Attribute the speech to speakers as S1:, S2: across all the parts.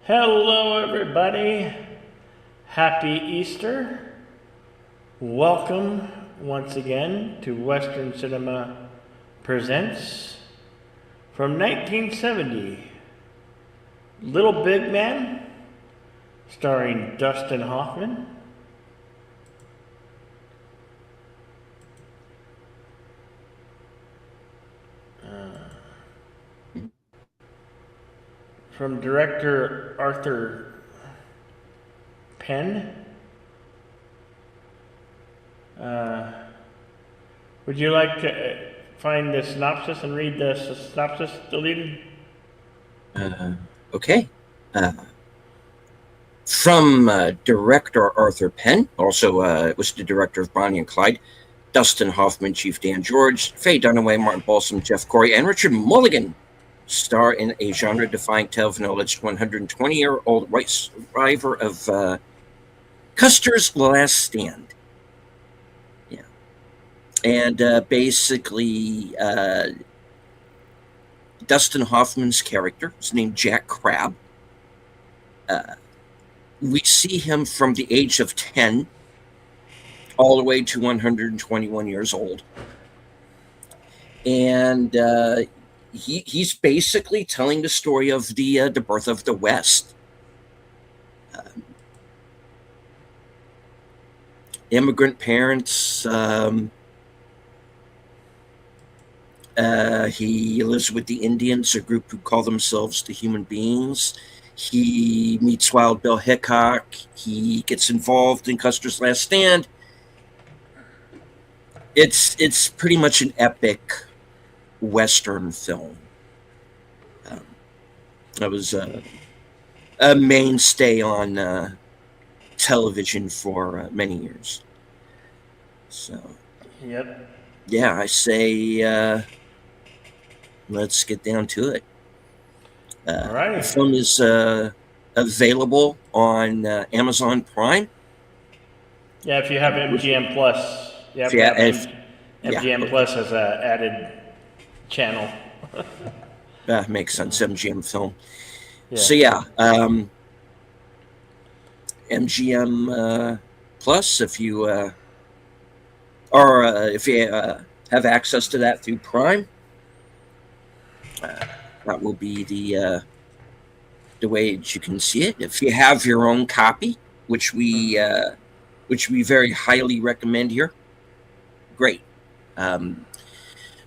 S1: Hello, everybody. Happy Easter. Welcome once again to Western Cinema Presents from 1970, Little Big Man, starring Dustin Hoffman. From director Arthur Penn. Would you like to find the synopsis and read the synopsis deleted?
S2: Okay. From director Arthur Penn, also it was the director of Bonnie and Clyde, Dustin Hoffman, Chief Dan George, Faye Dunaway, Martin Balsam, Jeff Corey, and Richard Mulligan star in a genre-defying tale of an alleged 120-year-old white survivor of Custer's Last Stand. Yeah. And basically, Dustin Hoffman's character is named Jack Crabb. We see him from the age of 10 all the way to 121 years old. And he's basically telling the story of the birth of the West. Immigrant parents. He lives with the Indians, a group who call themselves the Human Beings. He meets Wild Bill Hickok. He gets involved in Custer's Last Stand. It's pretty much an epic Western film. That was a mainstay on television for many years. So,
S1: Yep.
S2: Yeah, I say let's get down to it.
S1: All right.
S2: The film is available on Amazon Prime.
S1: Yeah, if you have MGM Plus. MGM Plus has an added channel.
S2: Makes sense, MGM film.
S1: Yeah.
S2: So MGM Plus, if you have access to that through Prime, that will be the way that you can see it. If you have your own copy, which we very highly recommend here, great.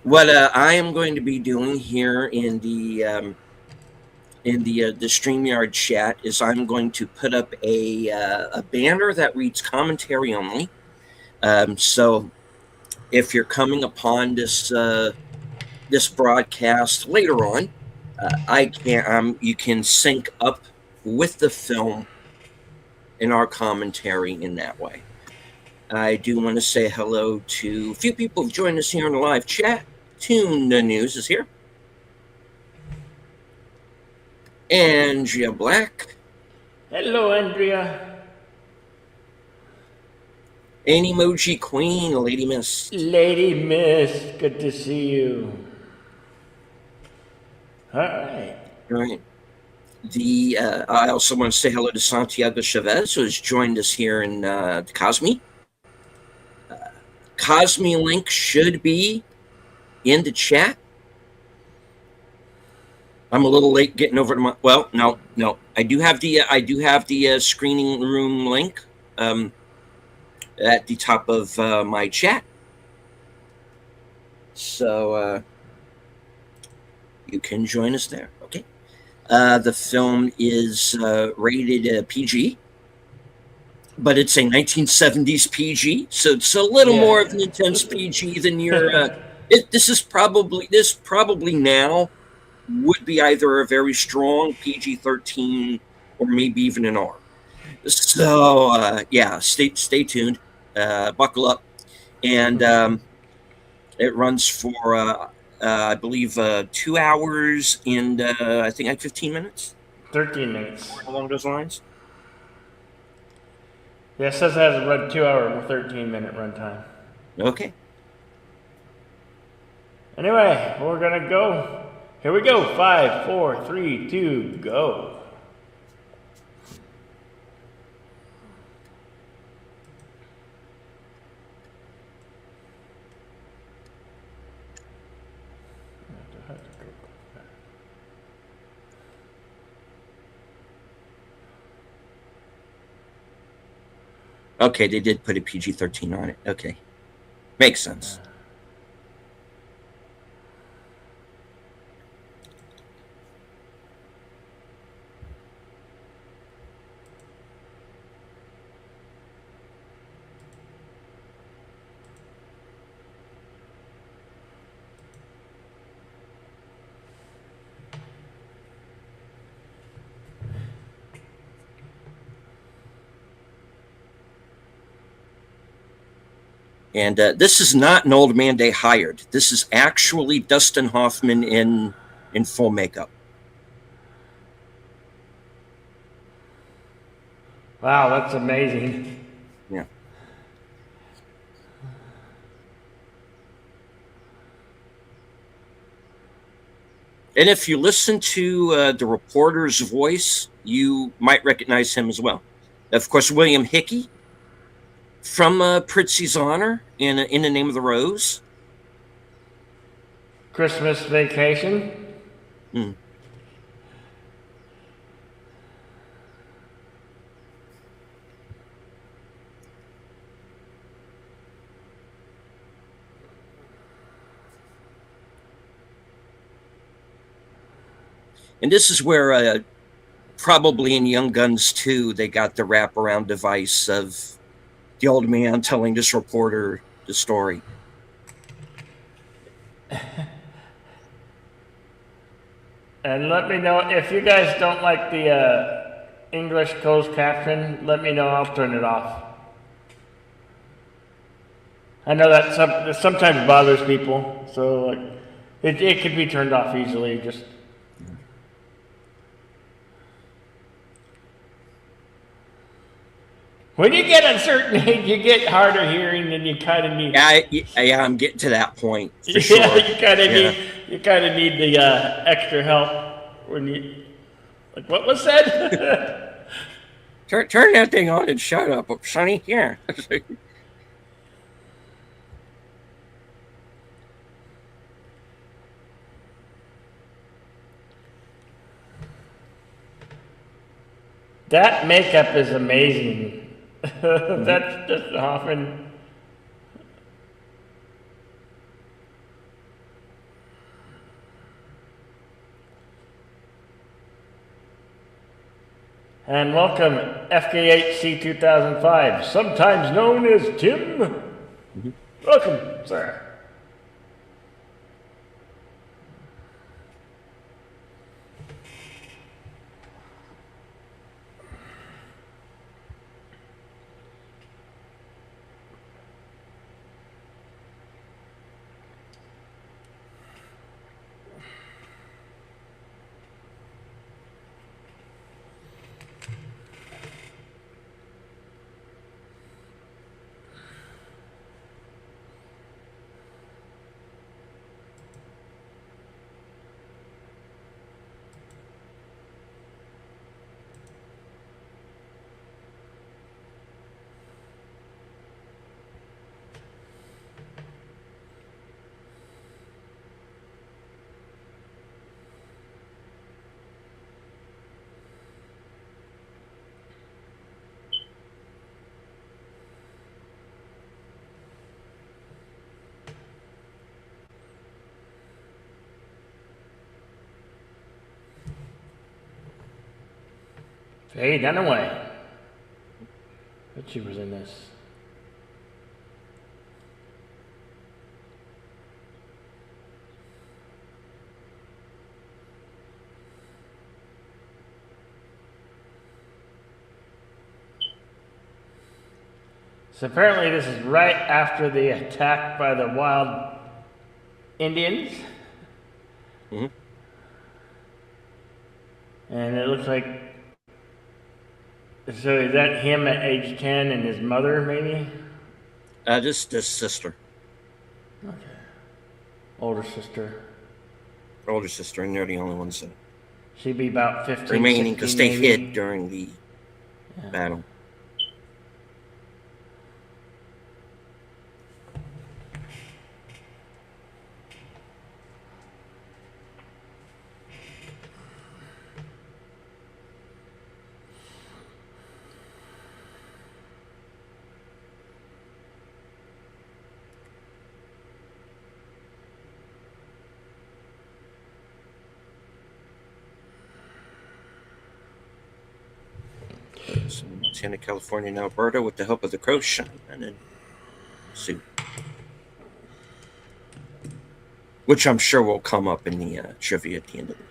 S2: What I am going to be doing here in the StreamYard chat is I'm going to put up a banner that reads commentary only. So if you're coming upon this broadcast later on, you can sync up with the film in our commentary in that way. I do want to say hello to a few people who've joined us here in the live chat. Tune the News is here. Andrea Black.
S1: Hello, Andrea.
S2: Emoji Queen, Lady Miss.
S1: Lady Miss, good to see you. All right.
S2: I also want to say hello to Santiago Chavez, who has joined us here in the Cosme. Cosme link should be in the chat. I'm a little late getting over to my. Well, no. I do have the screening room link at the top of my chat. So you can join us there. Okay. The film is rated PG, but it's a 1970s PG, so it's a little more of an intense PG than your. This probably now would be either a very strong PG-13 or maybe even an R. So stay tuned, buckle up, and it runs for I believe 2 hours and I think like 15 minutes.
S1: 13 minutes.
S2: Along those lines.
S1: Yeah, it says it has a 2 hour, 13-minute runtime.
S2: Okay.
S1: Anyway, we're gonna go. Here we go. 5, 4, 3, 2, go.
S2: Okay, they did put a PG-13 on it. Okay, makes sense. And this is not an old man they hired. This is actually Dustin Hoffman in full makeup.
S1: Wow, that's amazing.
S2: Yeah. And if you listen to the reporter's voice, you might recognize him as well. Of course, William Hickey from Prizzi's Honor in the Name of the Rose.
S1: Christmas Vacation.
S2: Mm. And this is where probably in Young Guns 2, they got the wraparound device of the old man telling this reporter the story.
S1: And let me know if you guys don't like the English closed caption. Let me know. I'll turn it off. I know that sometimes bothers people, so like, it could be turned off easily. Just when you get a certain age, you get harder hearing, and you kind of need.
S2: Yeah, I'm getting to that point for
S1: Yeah,
S2: sure.
S1: you kind of need the extra help when you like what was said.
S2: Turn that thing on and shut up, Sonny. Yeah.
S1: That makeup is amazing. That's just often. And welcome, FKHC 2005, sometimes known as Tim. Welcome, sir. Faye Dunaway. But she was in this. So apparently this is right after the attack by the wild Indians.
S2: Mm-hmm.
S1: And it looks like, so is that him at age 10 and his mother maybe?
S2: This sister.
S1: Okay. Older sister.
S2: Older sister, and they're the only ones that
S1: She'd be about 15,
S2: remaining because they
S1: maybe.
S2: hid during the battle. Montana, California, and Alberta with the help of the Crow Shaman and Sioux. Which I'm sure will come up in the trivia at the end of the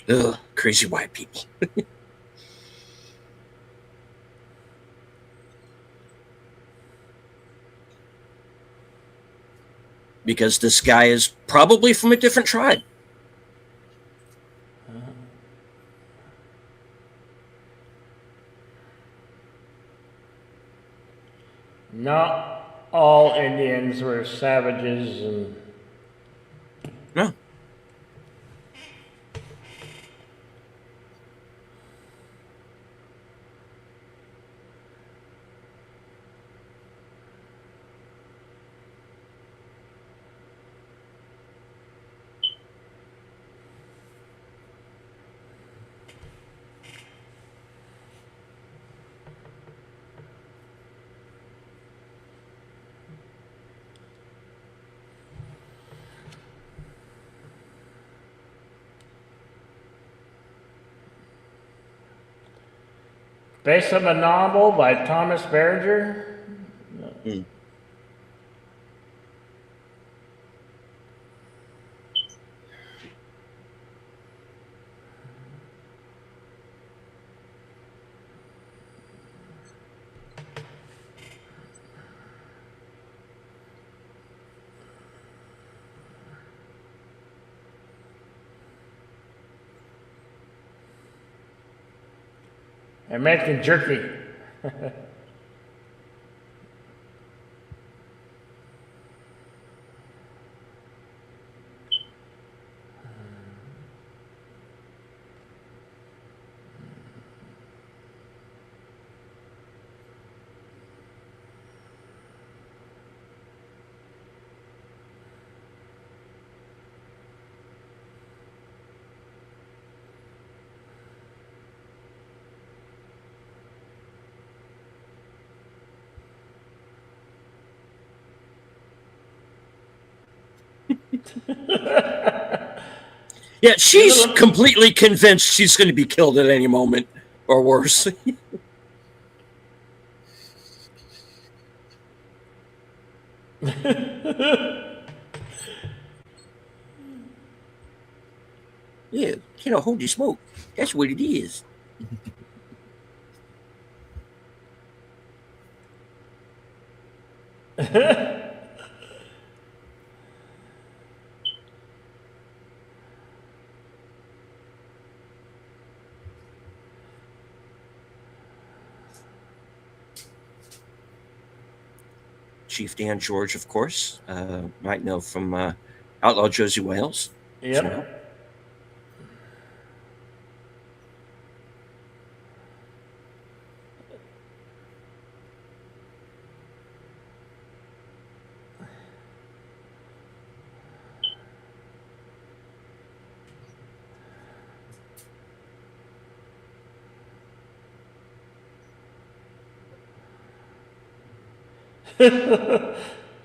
S2: Ugh, crazy white people. Because this guy is probably from a different tribe.
S1: Not all Indians were savages and.
S2: No.
S1: Based on a novel by Thomas Berger.
S2: Mm.
S1: American jerky.
S2: Yeah, she's completely convinced she's going to be killed at any moment, or worse. Yeah, holy smoke. That's what it is. Chief Dan George, of course, might know from Outlaw Josie Wales.
S1: Yep.
S2: You know?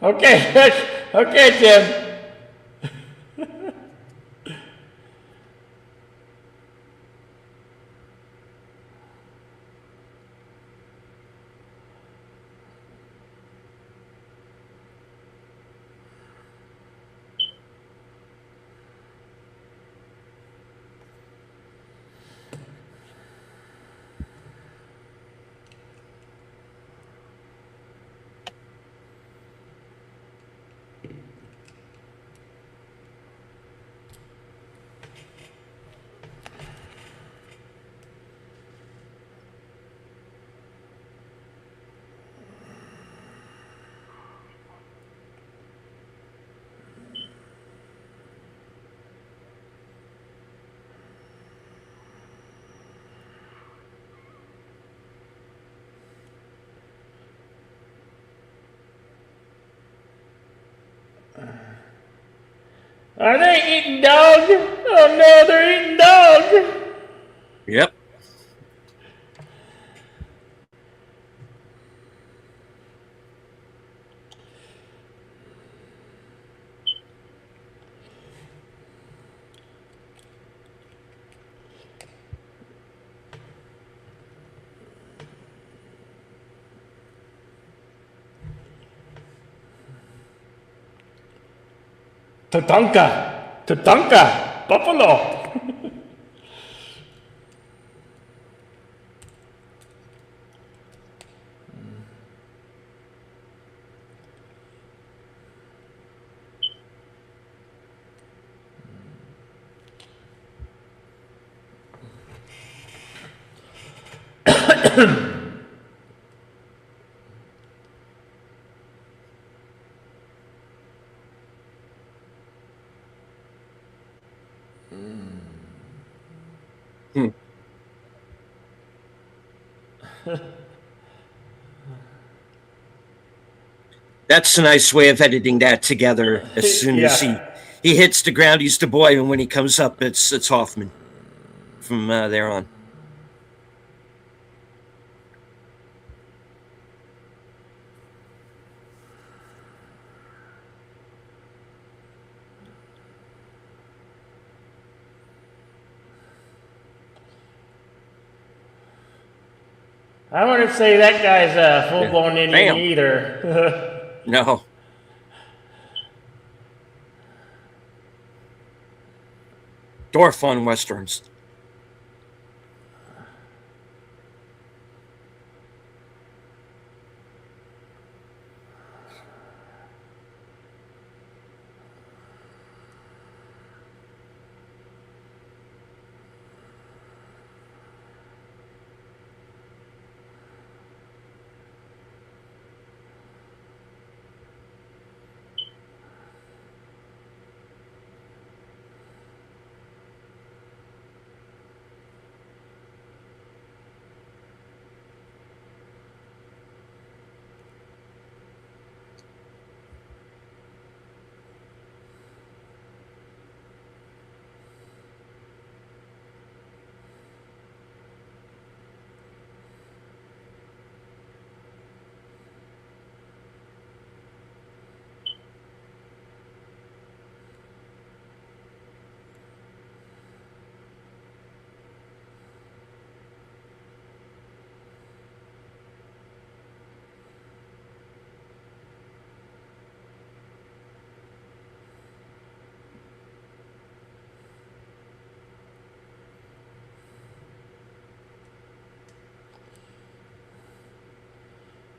S1: Okay, okay, Tim. Are they eating dog? Oh no, they're eating dog.
S2: Yep.
S1: Tatanka, Tatanka, buffalo.
S2: Hmm. That's a nice way of editing that together. As soon as he
S1: Yeah.
S2: hits the ground, he's the boy, and when he comes up, it's Hoffman from there on.
S1: I wouldn't say that guy's a full-blown Indian
S2: Bam.
S1: either.
S2: No. Dorf on westerns.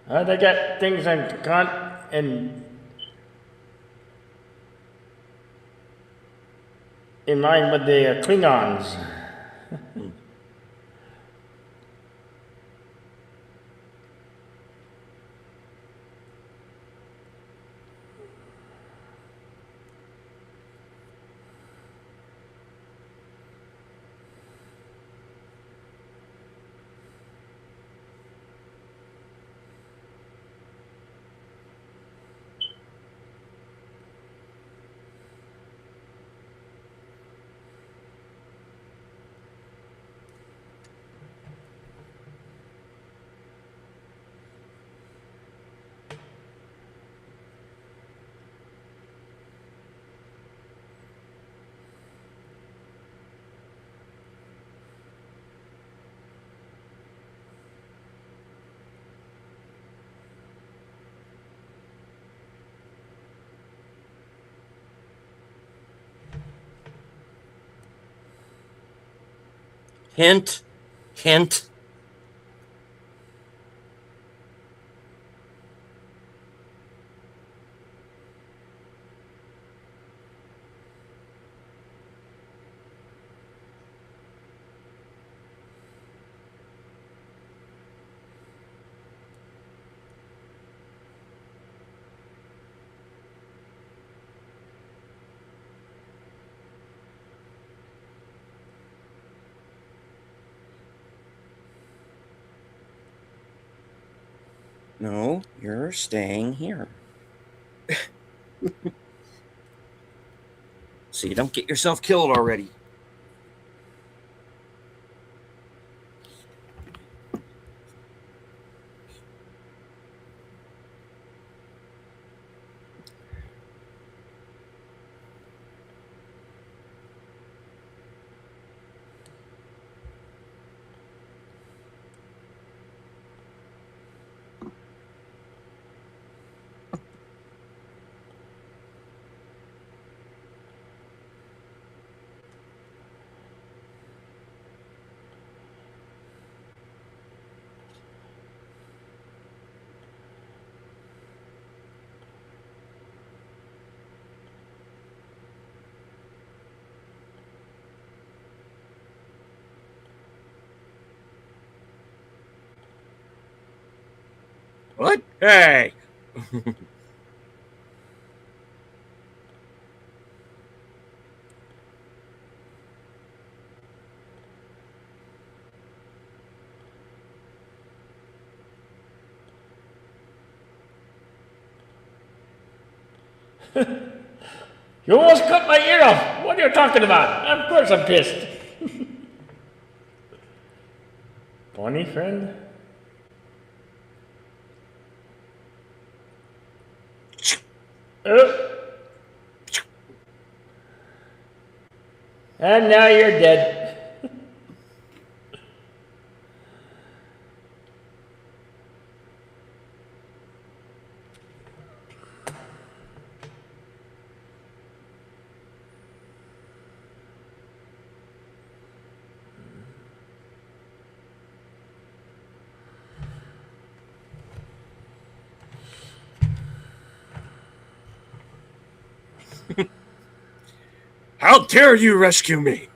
S1: They got things in mind with the Klingons.
S2: Hint. Hint. No, you're staying here. so you don't get yourself killed already. What? Hey!
S1: You almost cut my ear off. What are you talking about? Of course I'm pissed. Bonnie friend? Oh. And now you're dead.
S2: How dare you rescue me?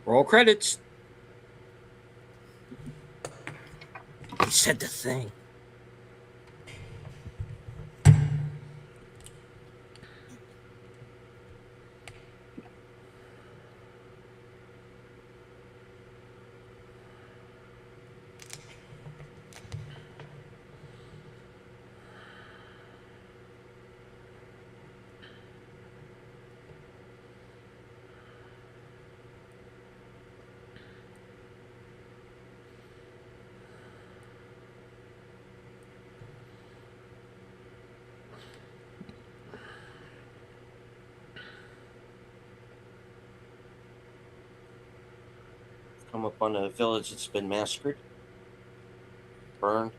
S2: Roll credits. He said the thing. Come upon a village that's been massacred, burned.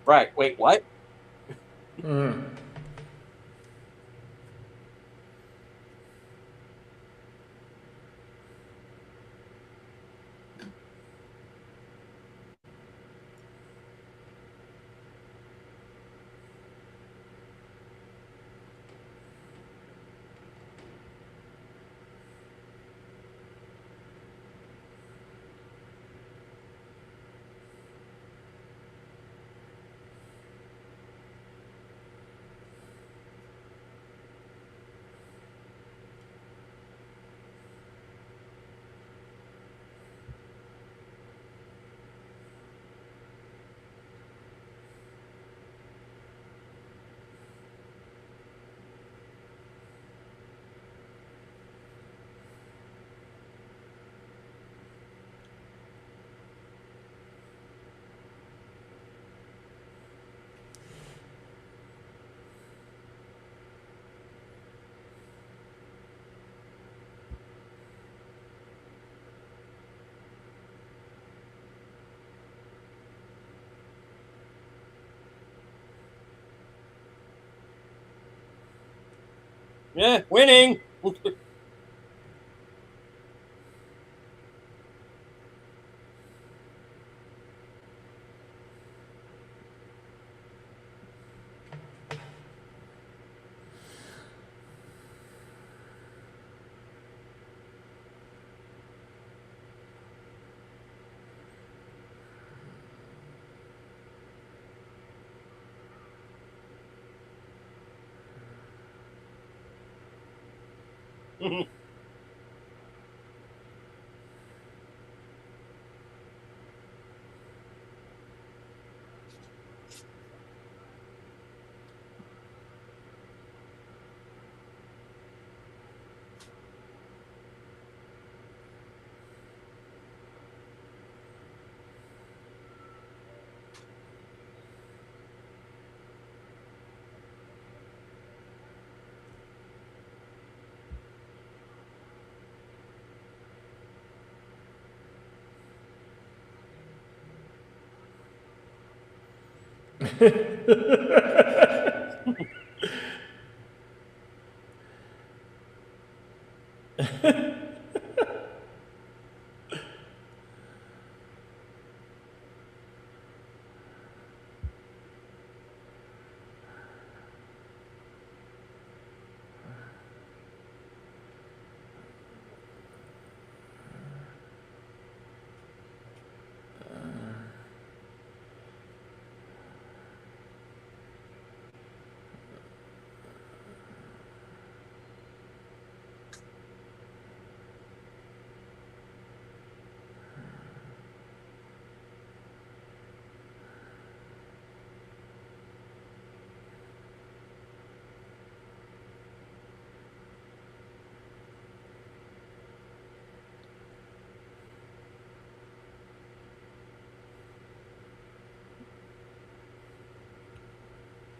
S2: Right. Wait, what?
S3: Yeah, winning.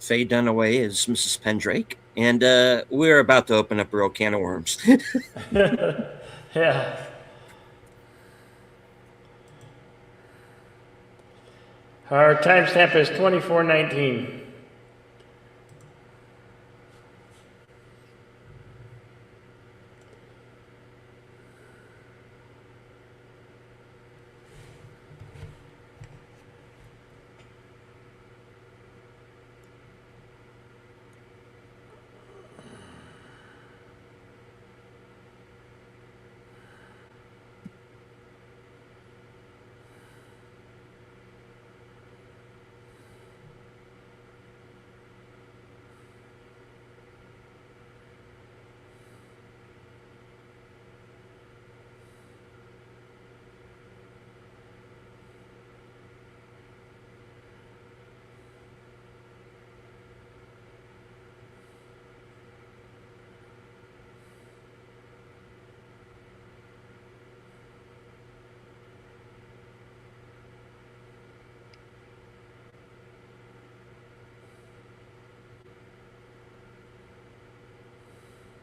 S2: Faye Dunaway is Mrs. Pendrake, and we're about to open up a real can of worms.
S1: Yeah. Our timestamp is 24:19.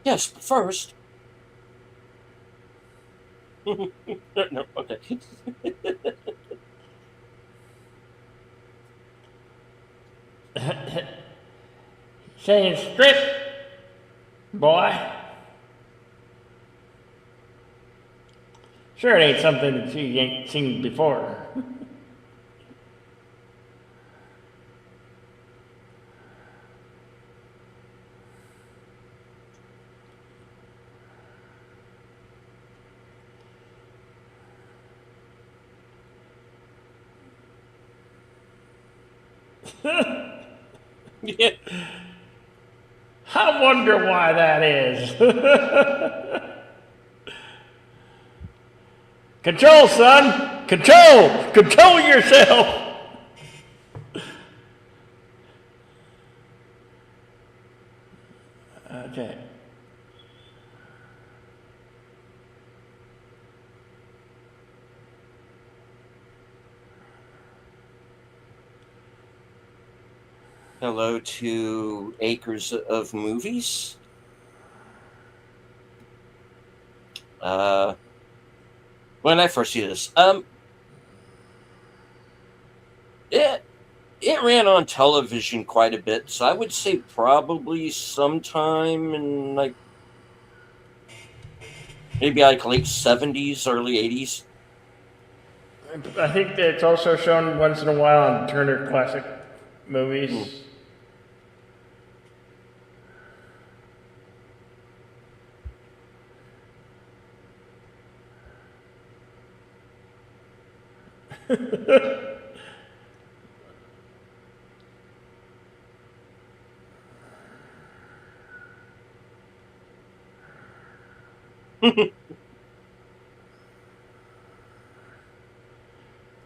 S3: Yes, but first. No, okay.
S1: Saying strip, boy. Sure, it ain't something that you ain't seen before.
S3: Yeah.
S1: I wonder why that is. Control, son. Control. Control yourself. Okay.
S3: Hello to Acres of Movies. When I first see this, it ran on television quite a bit, so I would say probably sometime in like Maybe like late 70s, early 80s.
S1: I think that it's also shown once in a while on Turner Classic Movies.
S3: Hmm.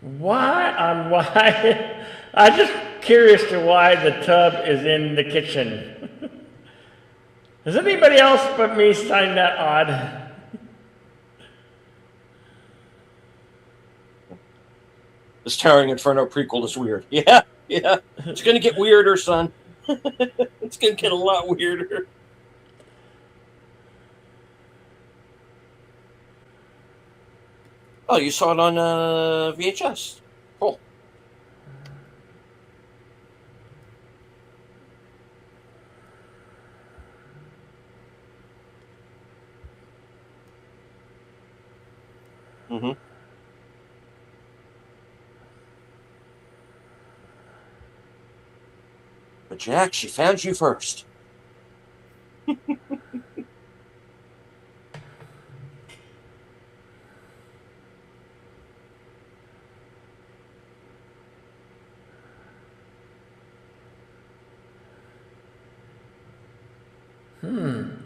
S1: Why? I'm just curious to why the tub is in the kitchen. Does anybody else but me find that odd?
S3: This Towering Inferno prequel is weird. Yeah, yeah. It's going to get weirder, son. It's going to get a lot weirder. Oh, you saw it on VHS. Cool. Mm-hmm. But Jack, she found you first.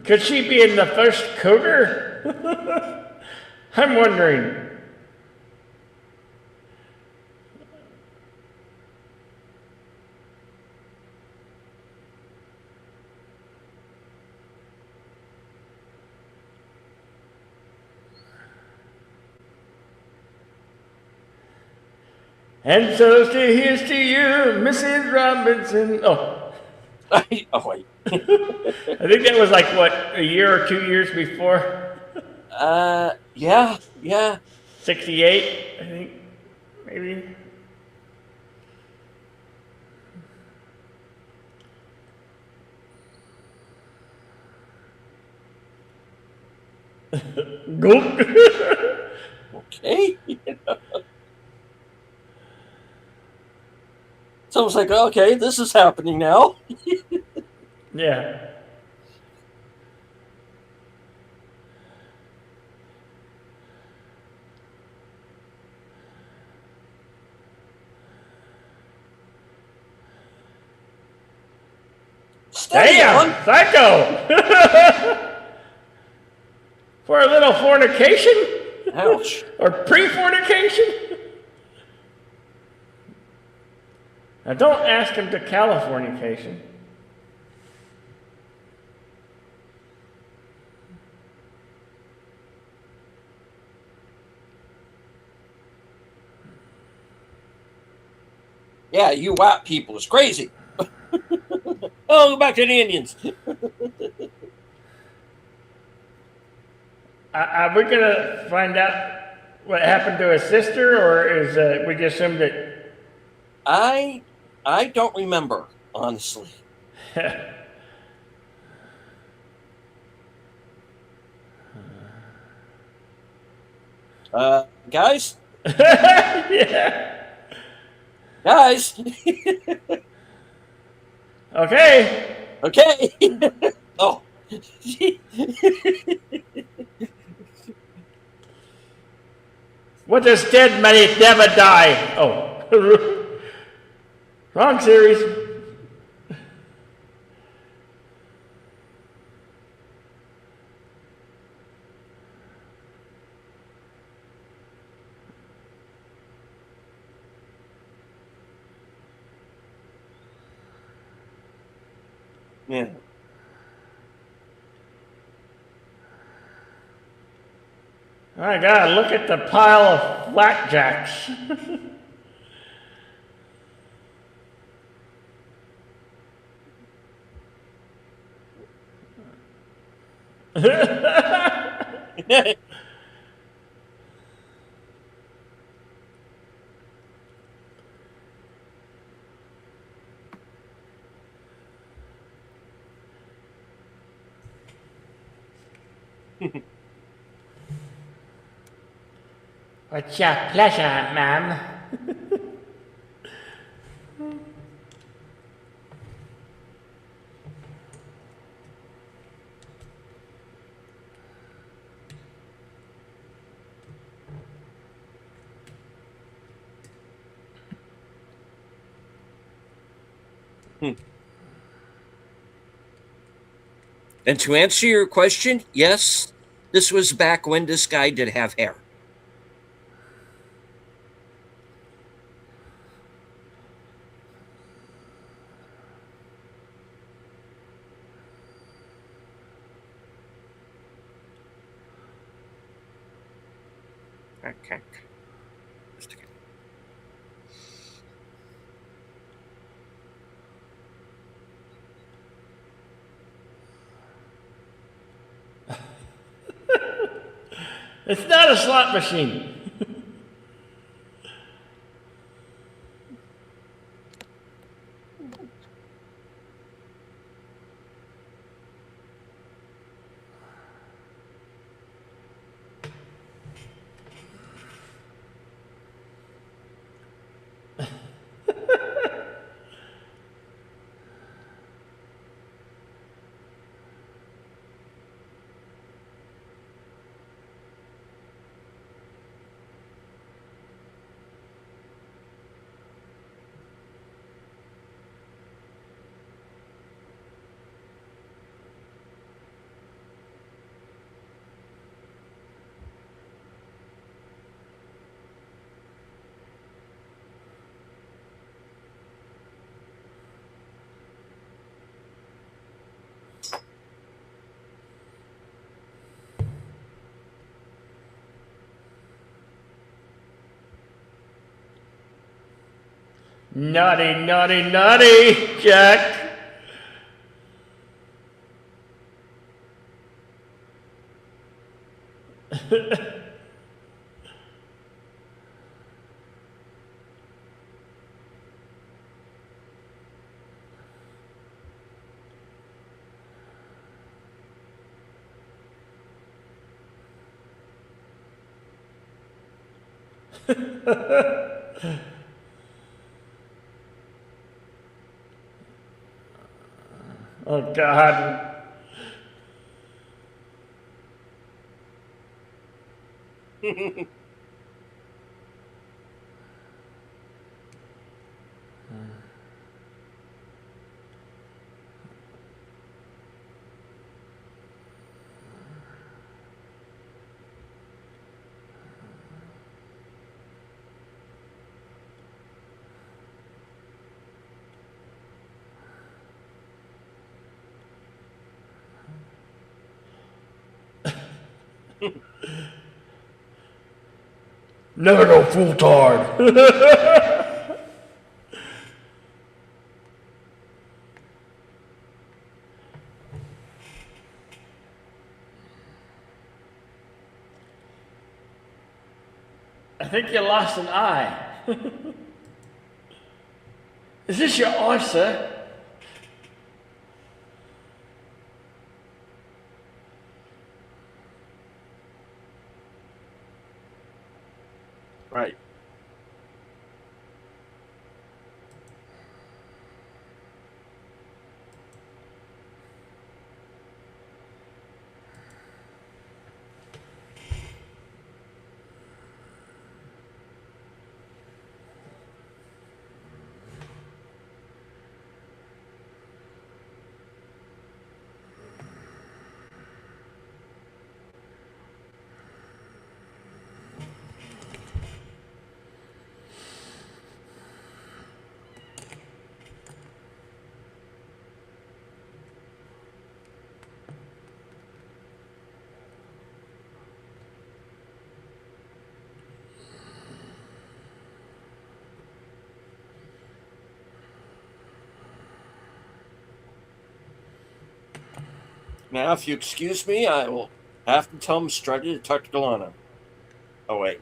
S1: Could she be in the first cougar? I'm wondering. And so here's to you, Mrs. Robinson. Oh,
S3: Oh, wait.
S1: I think that was like, what, a year or 2 years before?
S3: Yeah, yeah.
S1: 68, I think, maybe. Gulp.
S3: Okay. So I was like, okay, this is happening now.
S1: Yeah.
S3: Steady on.
S1: Damn, psycho! For a little fornication?
S3: Ouch.
S1: Or pre-fornication? Now don't ask him to Californication.
S3: Yeah, you white people is crazy. Oh, go back to the Indians.
S1: Are we gonna find out what happened to his sister, or is we just assumed that?
S3: I don't remember, honestly. Guys?
S1: Yeah.
S3: Guys?
S1: Okay.
S3: Okay. Oh.
S1: What does dead may never die? Oh. Wrong series.
S3: Yeah.
S1: My God, look at the pile of blackjacks. What's your pleasure, ma'am?
S2: And to answer your question, yes, this was back when this guy did have hair. Okay.
S1: It's not a slot machine. Naughty, naughty, naughty, Jack. Oh, God. Never go full tard. I think you lost an eye. Is this your eye, sir?
S3: Right. Now, if you excuse me, I will have to tell Miss Strutty to tuck the on. Oh, wait.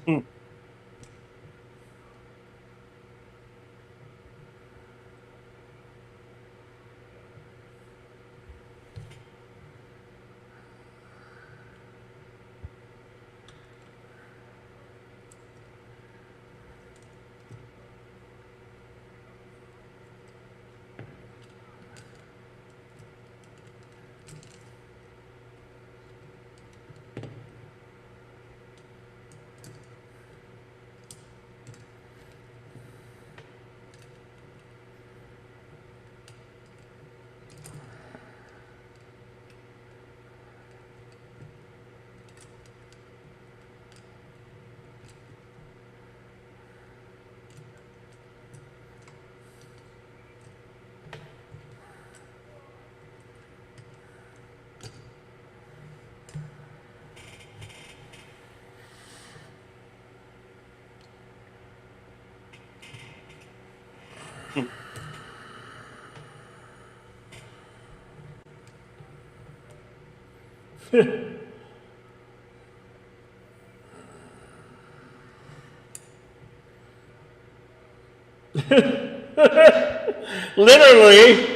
S3: Hmm.
S1: Literally.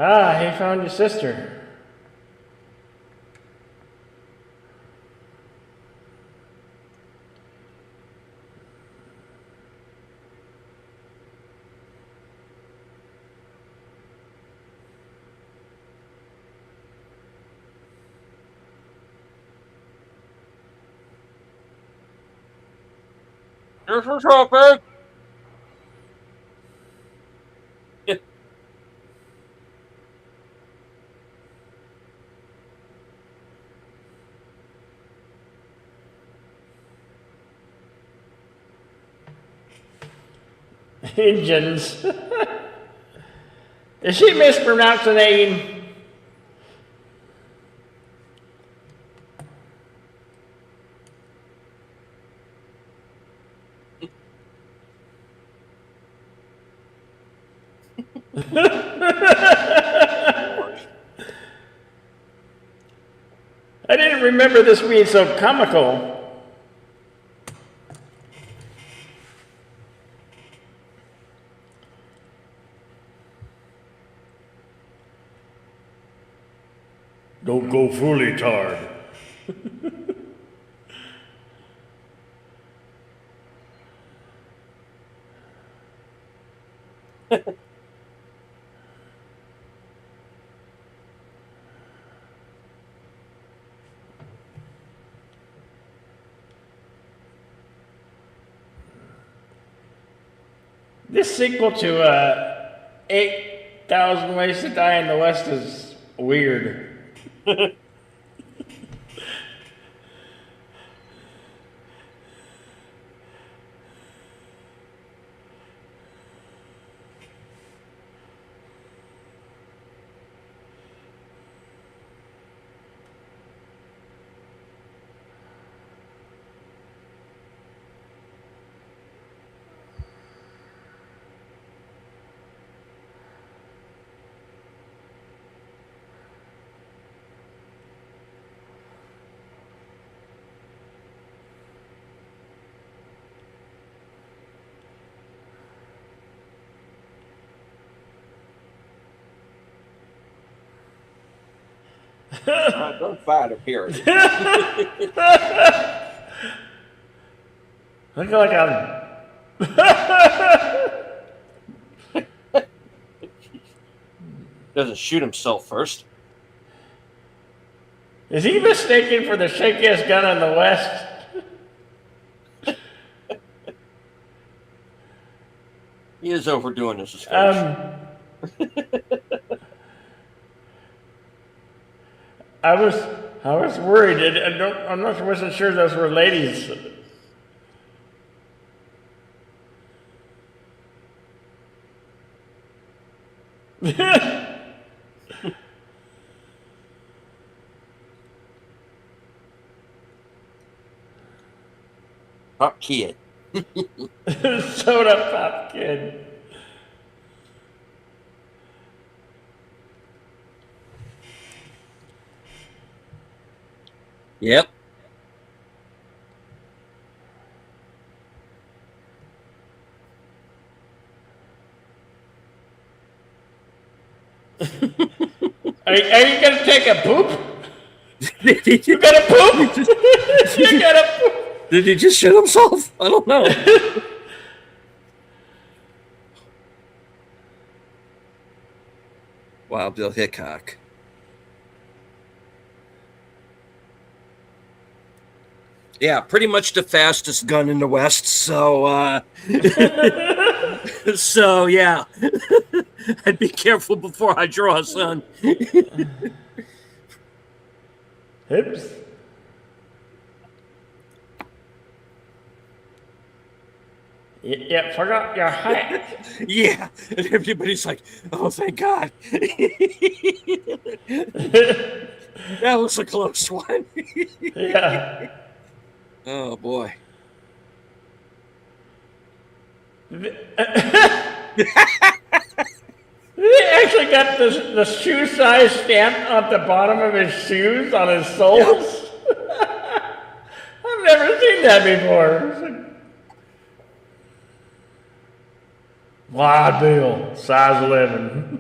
S1: Ah, he found your sister.
S3: Here's your trophy. Yeah.
S1: Engines. Is she mispronouncing? I didn't remember this being so comical. Don't go fully tard. This sequel to 8,000 Ways to Die in the West is weird.
S3: Don't fight up here.
S1: Look like I'm.
S3: Doesn't shoot himself first.
S1: Is he mistaken for the shakiest gun in the West?
S3: He is overdoing this description.
S1: I was worried. Wasn't sure those were ladies.
S3: Pop kid.
S1: Soda pop kid.
S2: Yep.
S1: Are you gonna take a poop?
S2: Did
S1: You gotta poop? You gotta poop?
S2: he just shit himself? I don't know. Wild Bill Hickok. Yeah, pretty much the fastest gun in the West. So, so yeah, I'd be careful before I draw, son.
S1: Hips. Yeah, forgot your hat.
S2: Yeah, and everybody's like, "Oh, thank God." That was a close one.
S1: Yeah.
S2: Oh boy.
S1: He actually got the shoe size stamped on the bottom of his shoes on his soles. I've never seen that before. Wild Bill, size 11.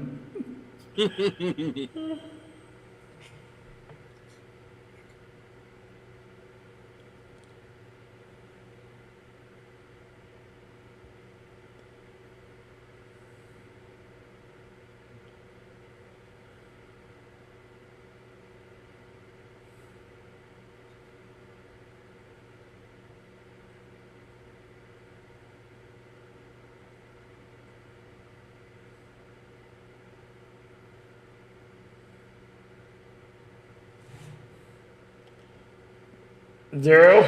S1: Zero.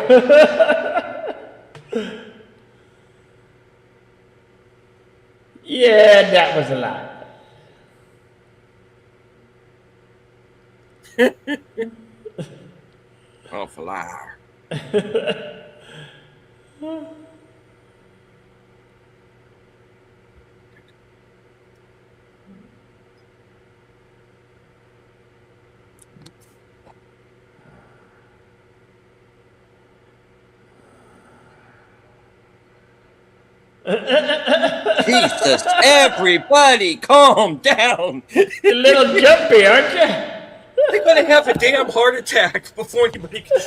S1: Yeah, that was a lie.
S2: Oh, for liar. Jesus, everybody calm down.
S1: A little jumpy, aren't you?
S2: They're going to have a damn heart attack before anybody can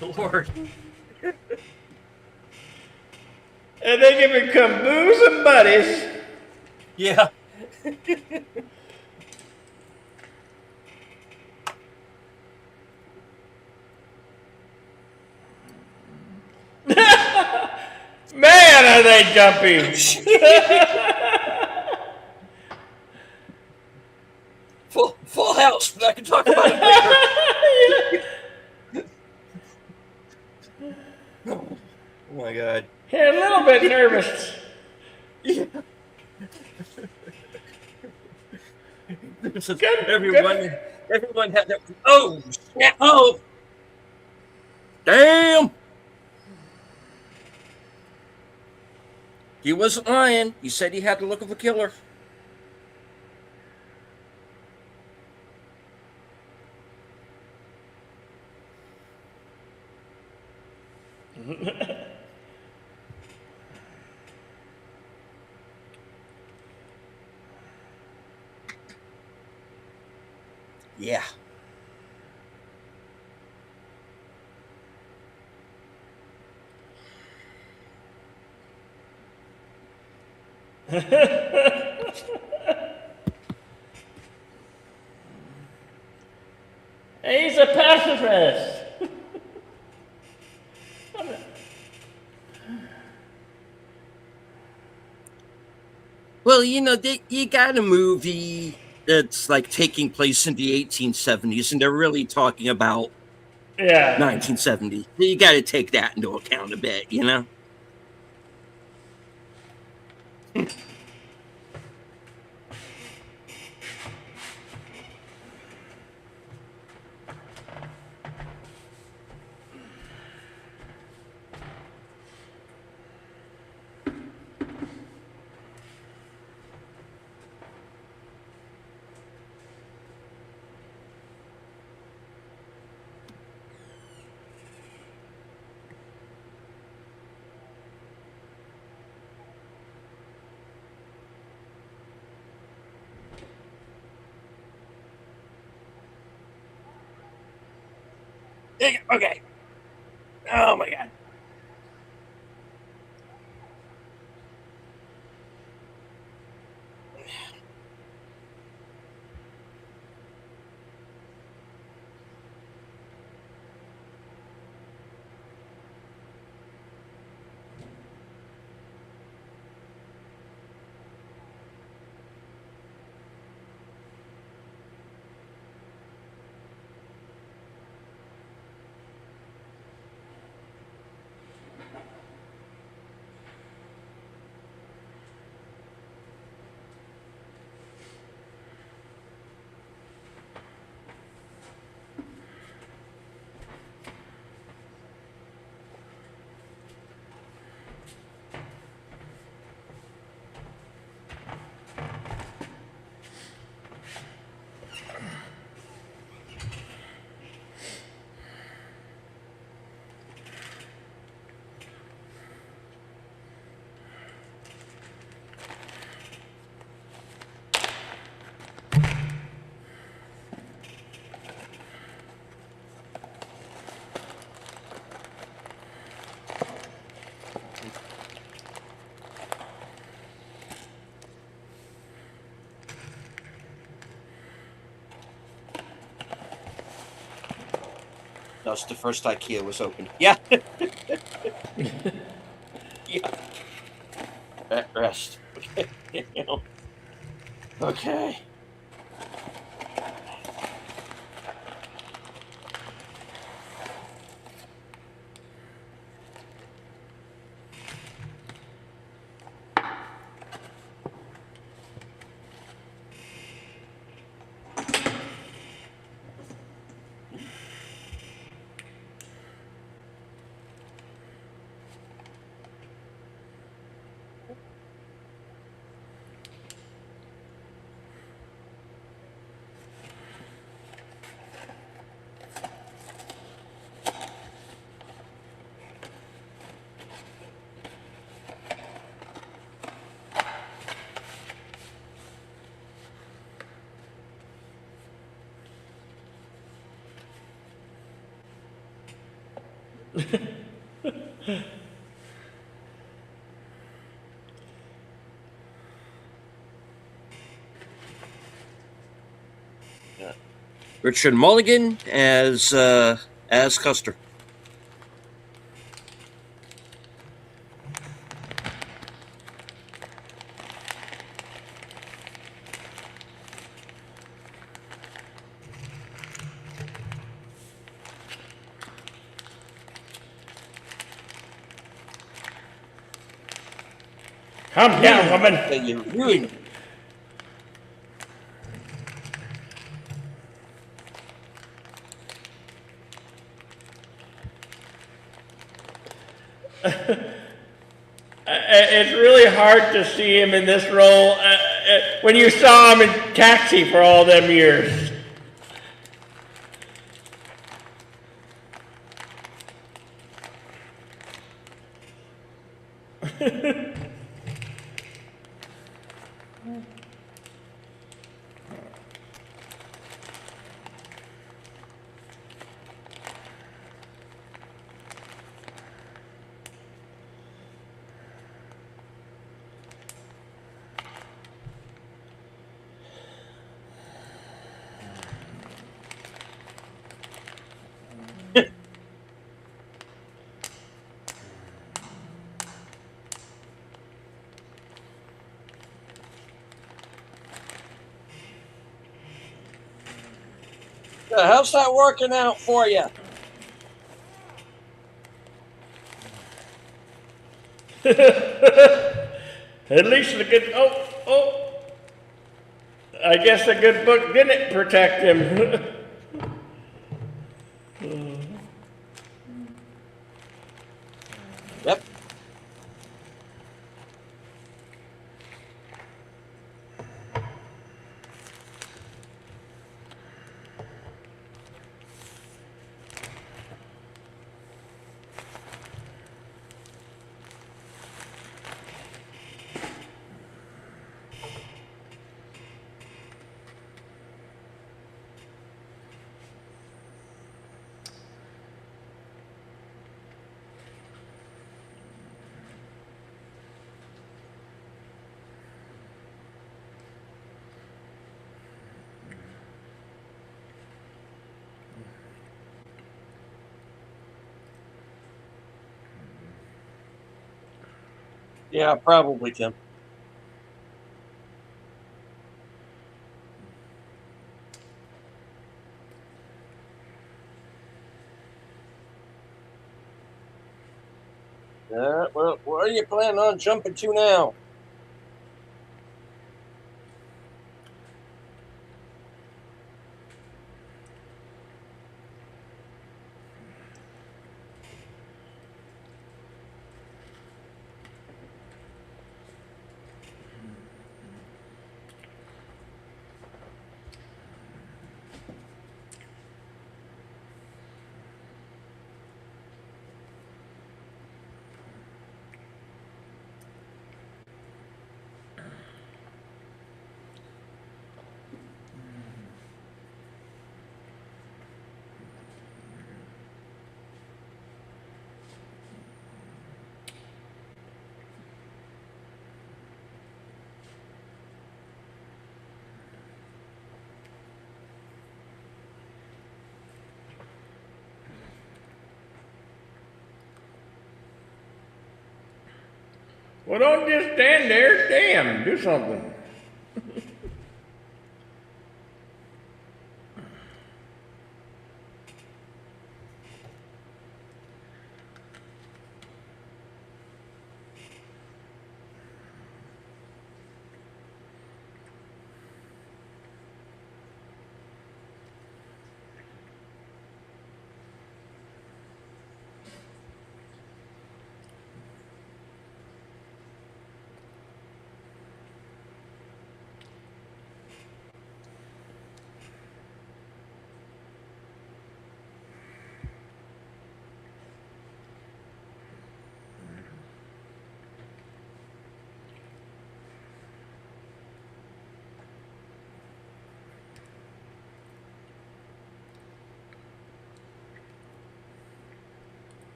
S2: shot. Lord.
S1: And they can become booze and buddies.
S2: Yeah.
S1: Man, are they jumpy.
S2: Full house, but I can talk about it later. Oh my God.
S1: Yeah, a little bit nervous.
S2: Yeah.
S1: Good,
S2: everyone had that. Oh, snap. Oh, damn. He wasn't lying. He said he had the look of a killer. Yeah.
S1: He's a pacifist.
S2: Well, you know, you got a movie that's like taking place in the 1870s, and they're really talking about
S1: Yeah.
S2: 1970. You got to take that into account a bit, you know?
S3: Okay. Oh my god. That's the first IKEA was opened. Yeah. Yeah. Rest. Okay. You know. Okay. Richard Mulligan as Custer.
S1: Calm down, woman.
S3: That you ruined.
S1: It's really hard to see him in this role when you saw him in Taxi for all them years.
S3: How's that working out for you?
S1: At least a good. Oh. I guess a good book didn't protect him.
S3: Yep. Yeah, probably, Tim. Well, where are you planning on jumping to now?
S1: Well, don't just stand there. Damn, do something.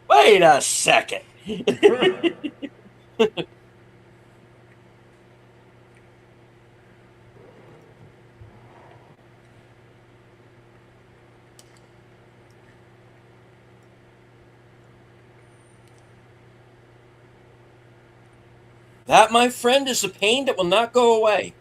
S3: Wait a second. That, my friend, is a pain that will not go away.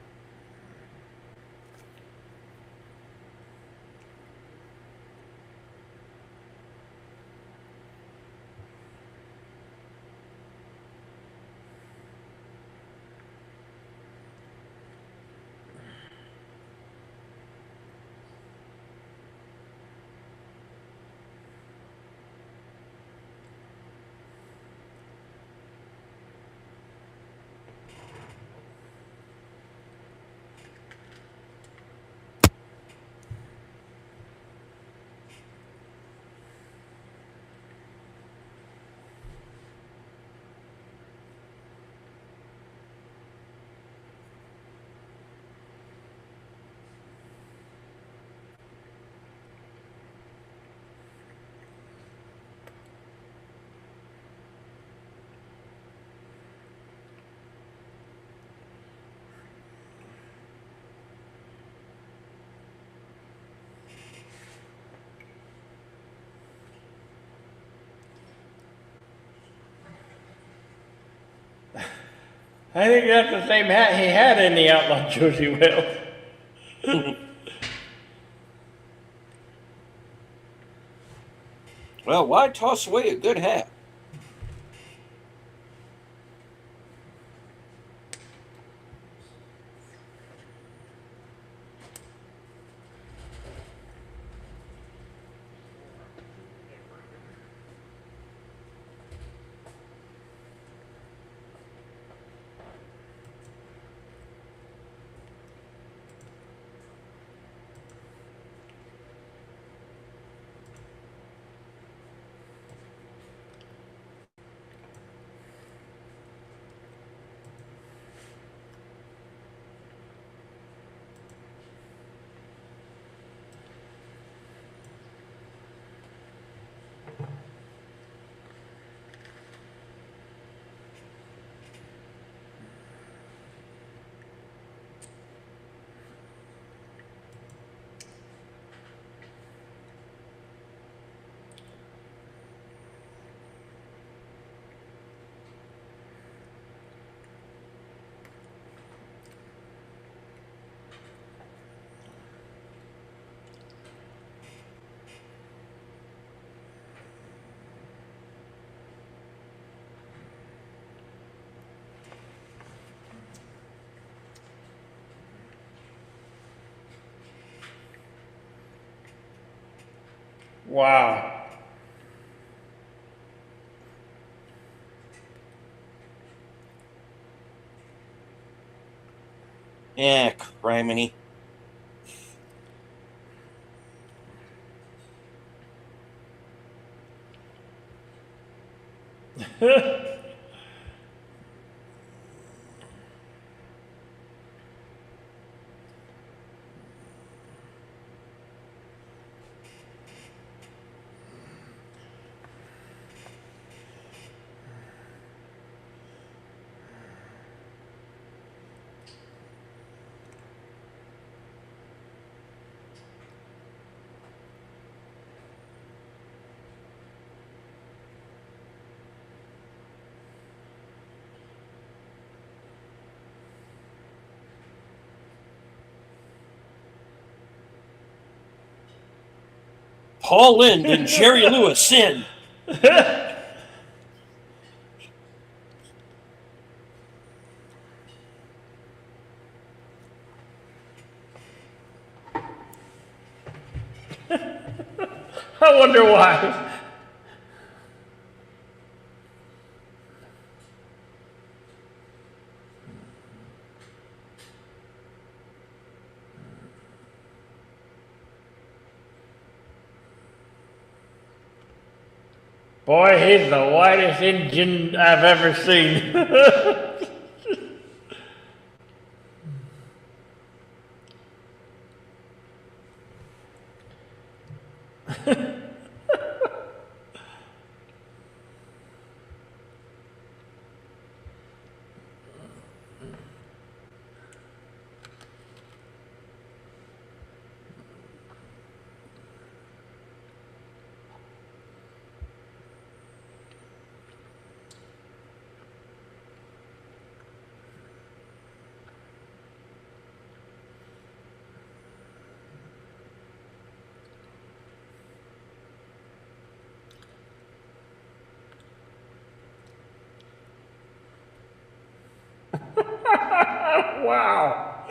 S1: I think that's the same hat he had in the Outlaw Josie Wales.
S3: Well, why toss away a good hat?
S1: Wow.
S3: Yeah, criminy. Paul Lynde and Jerry Lewis in.
S1: I wonder why. Boy, he's the whitest engine I've ever seen. Wow.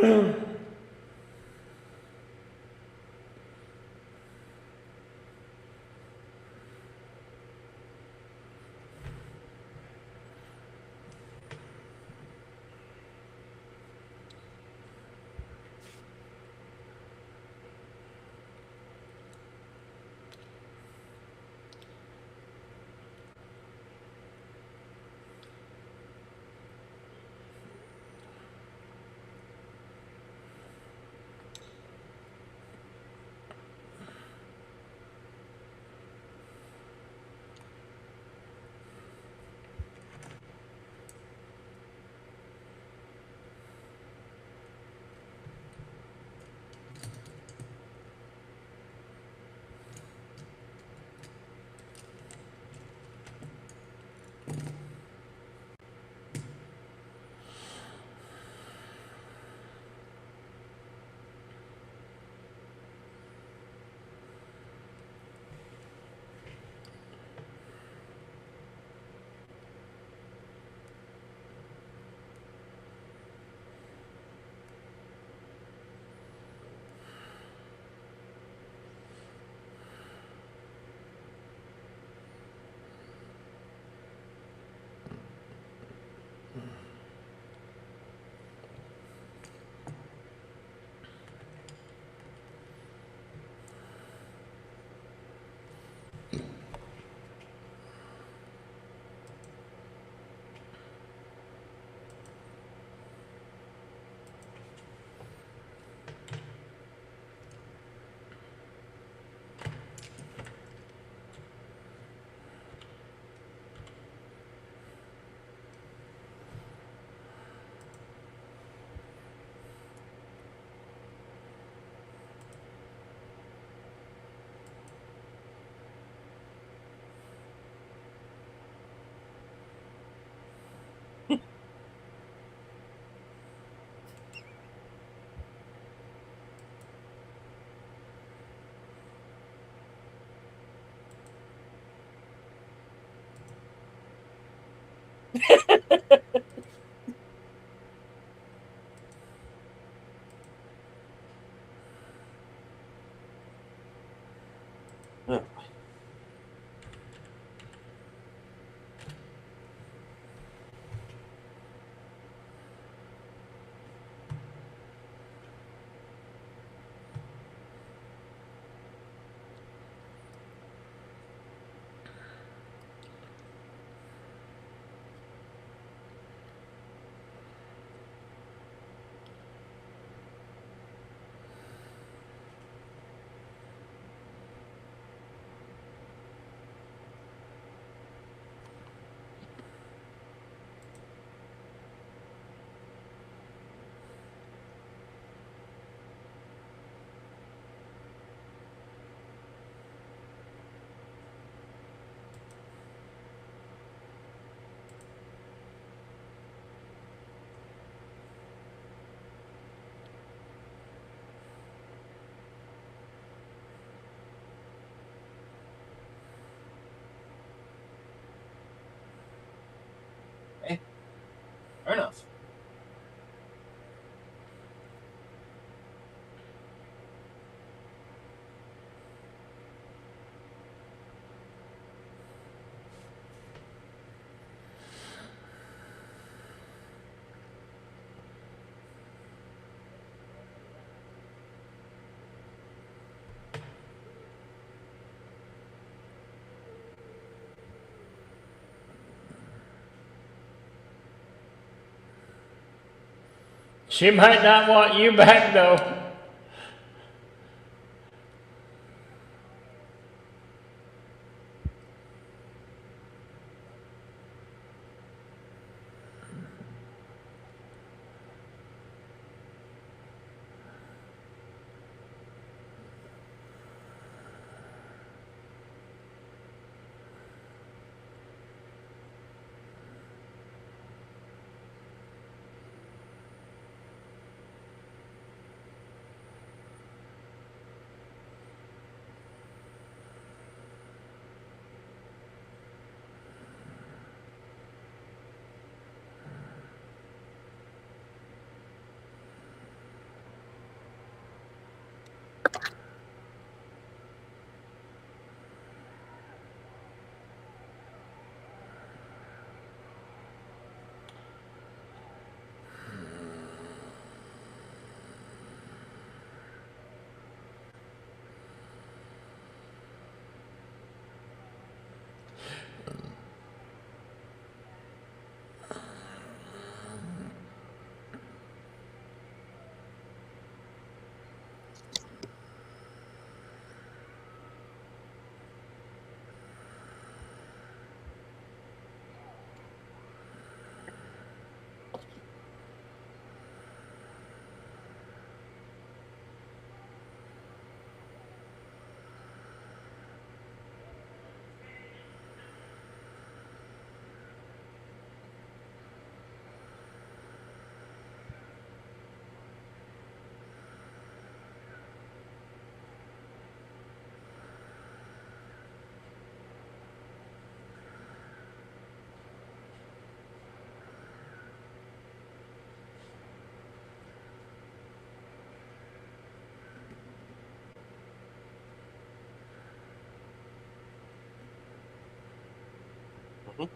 S3: Fair enough.
S1: She might not want you back though.
S3: Mhm.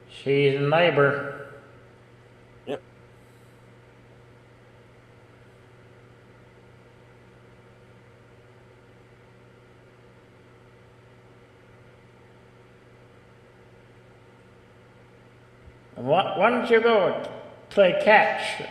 S1: She's a neighbor.
S3: Yep.
S1: Why don't you go play catch?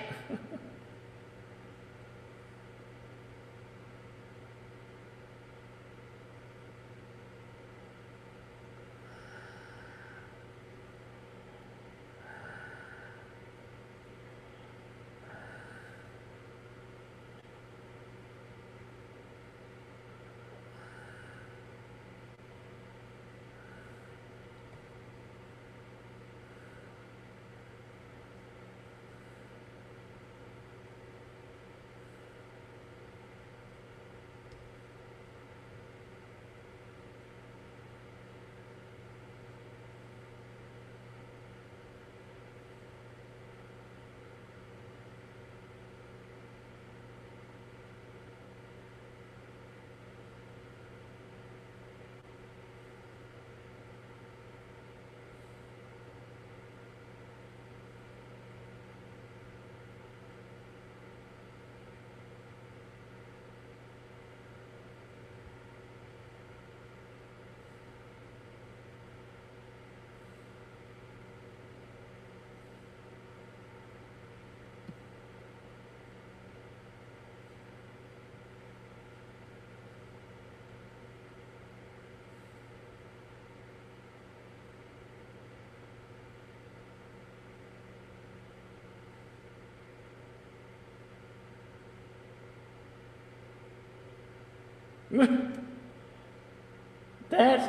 S1: That's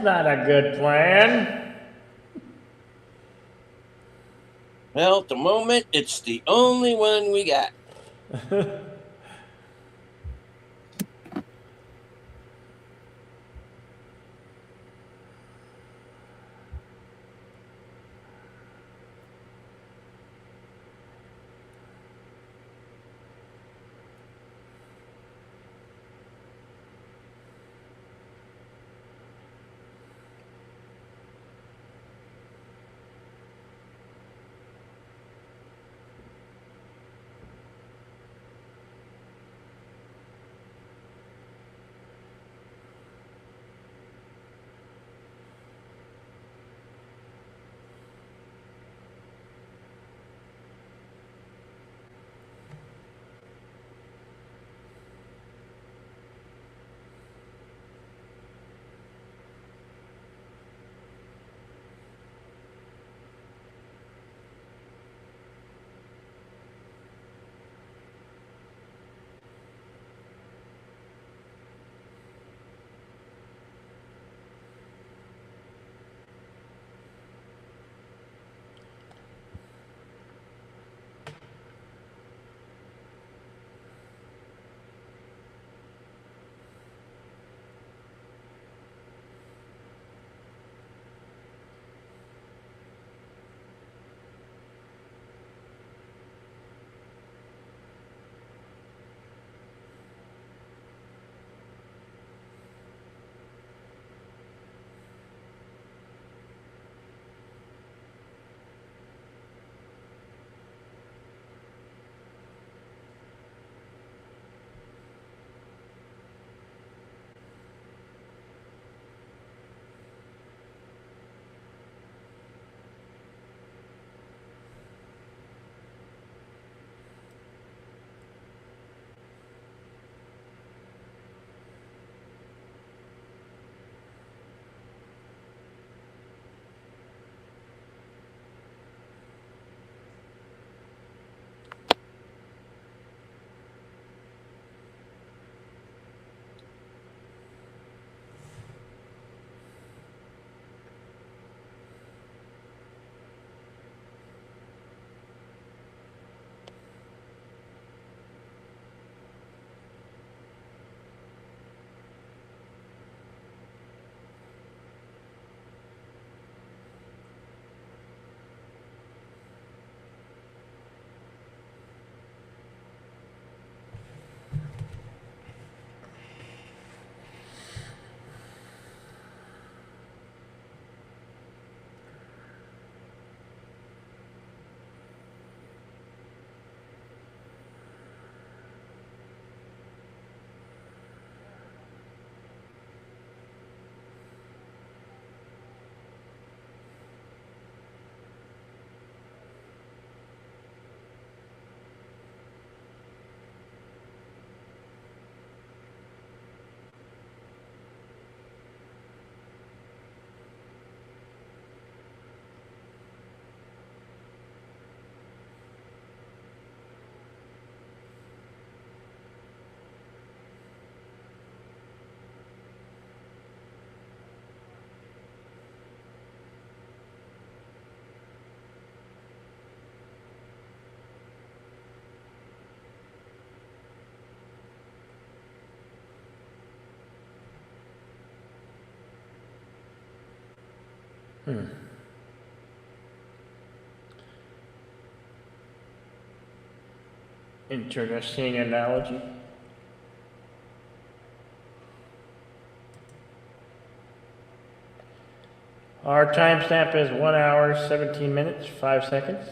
S1: not a good plan.
S3: Well, at the moment, it's the only one we got.
S1: Interesting analogy. Our timestamp is 1 hour, 17 minutes, 5 seconds.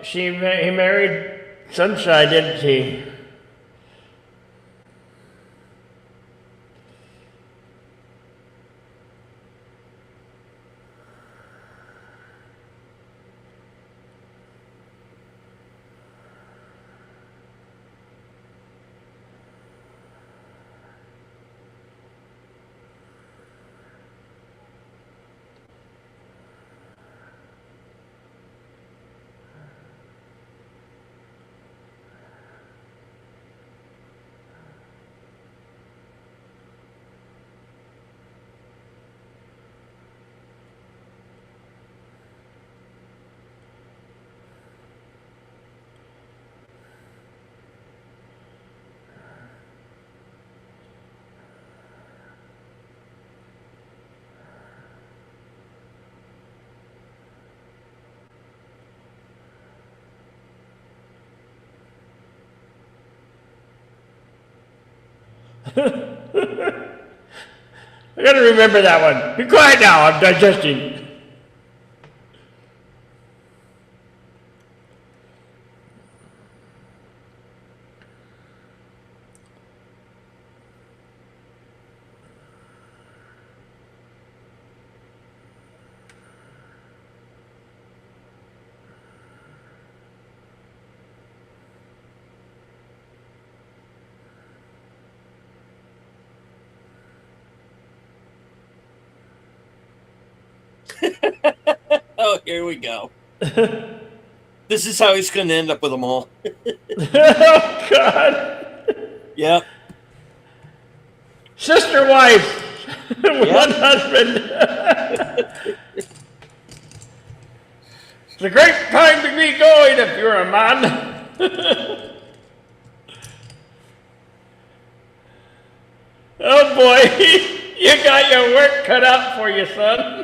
S1: He married Sunshine, didn't he? I gotta remember that one. Be quiet now, I'm digesting.
S3: Oh, here we go. This is how he's going to end up with them all.
S1: Oh, God.
S3: Yep.
S1: Sister wife. One husband. It's a great time to be going if you're a man. Oh boy, you got your work cut out for you, son.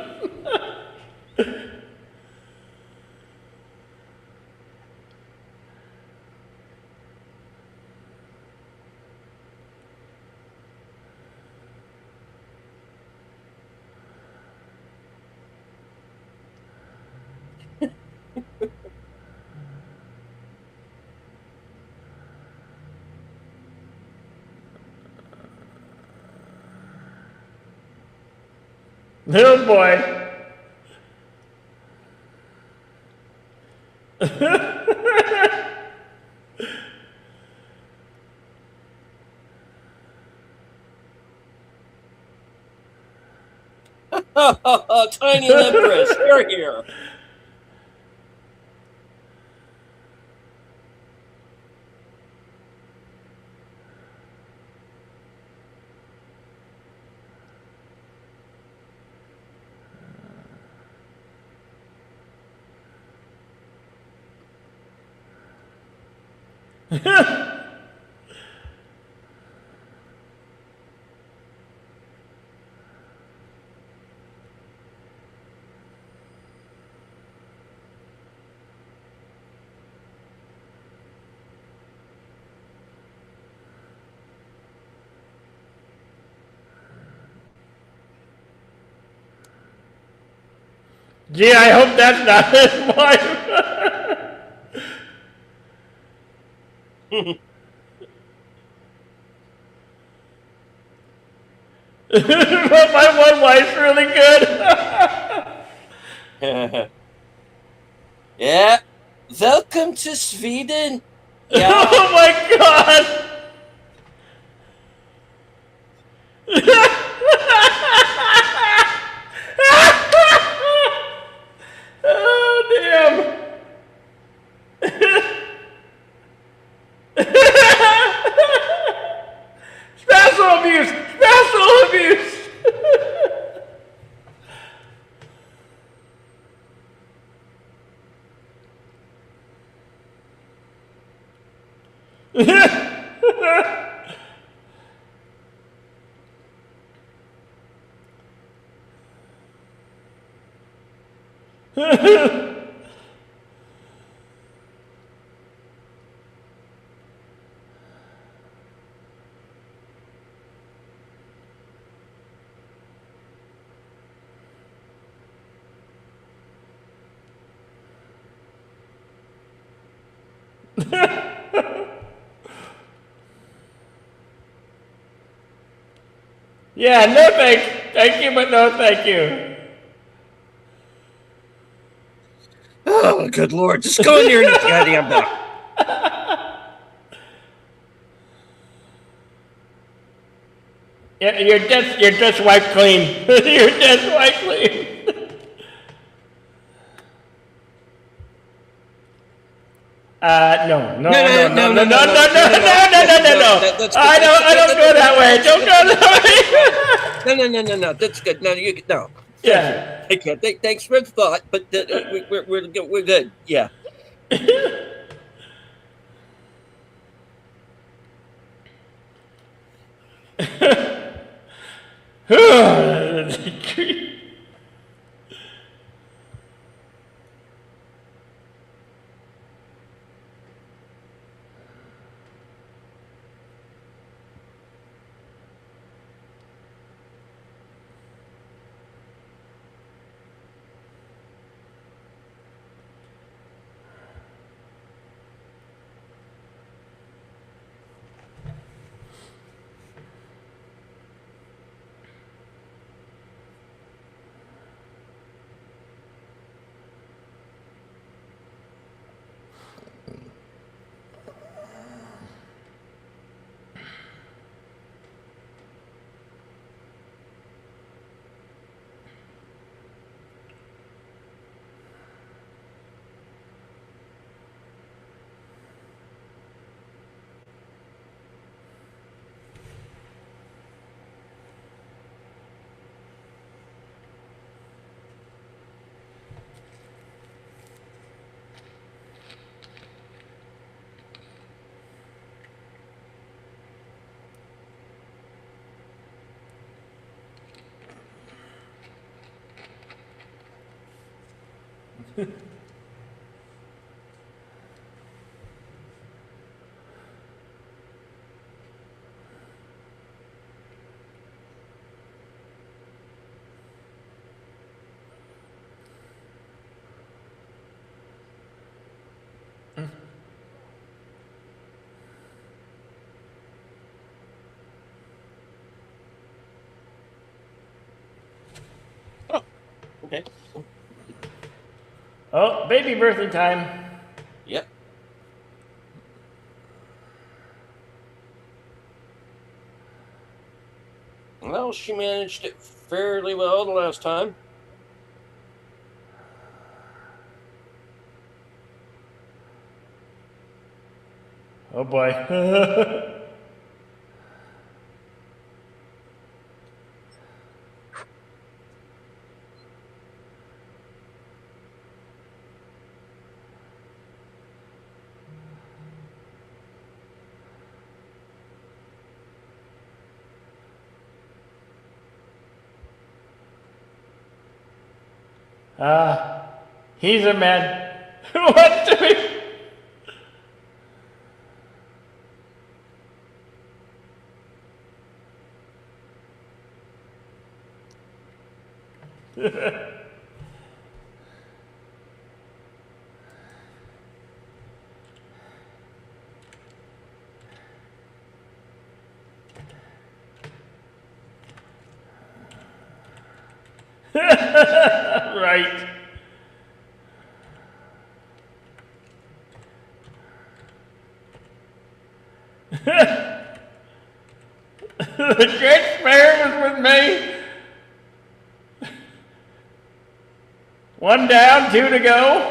S1: Oh boy.
S3: Tiny Limpress, you're here.
S1: Gee, I hope that's not his wife. But my one wife's really good.
S3: Yeah. Welcome to Sweden. Yeah.
S1: Oh my God. Oh, damn. Spousal abuse! Spousal abuse! Yeah, no thank you, but no thank you.
S2: Oh, good Lord. Just go in there and eat the goddamn duck.
S1: Yeah, you're just wiped clean. You're just wiped clean. No.
S2: That's good.
S1: I don't go that way. Don't go that way.
S2: No. That's good. No, no.
S1: Yeah.
S2: Okay. Thanks for the thought, but we're good. Yeah.
S3: Okay.
S1: Oh, baby birthday time.
S3: Yep. Well, she managed it fairly well the last time.
S1: Oh boy. He's a man. What do we? Right. The Great Bear was with me. One down, two to go.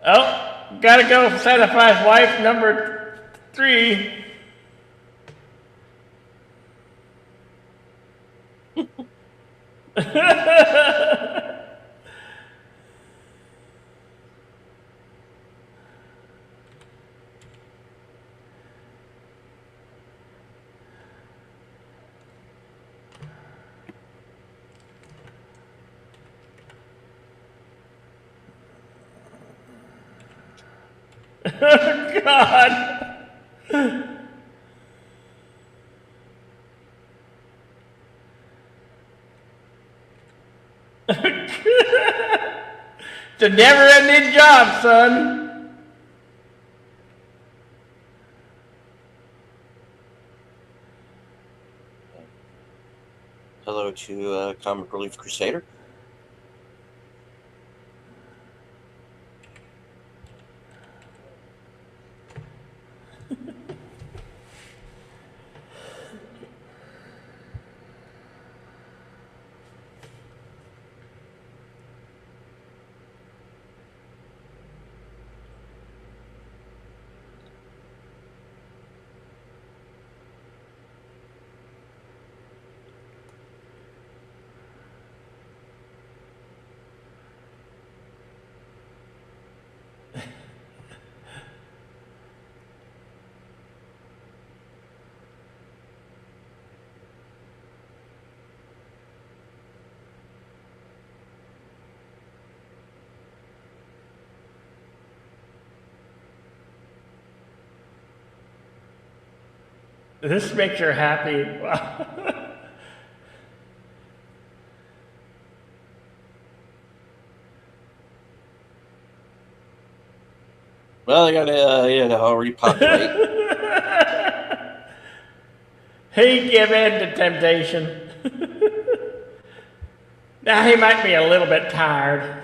S1: Oh, gotta go satisfy wife number 3. God. It's a never-ending job, son.
S3: Hello to Comic Relief Crusader.
S1: This makes her happy.
S3: Well, I gotta repopulate.
S1: He give in to temptation. Now he might be a little bit tired.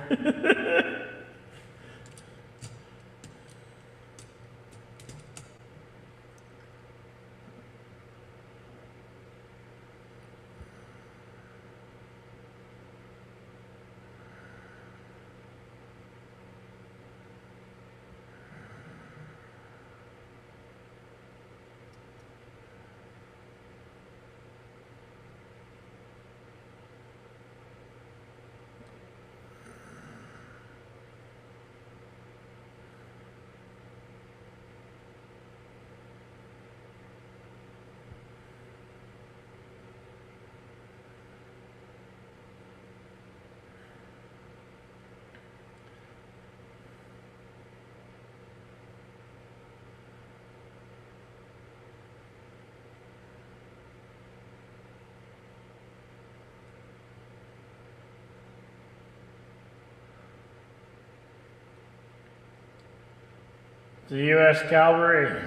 S1: The U.S. Cavalry.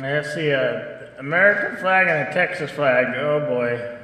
S1: I see a American flag and a Texas flag. Oh boy.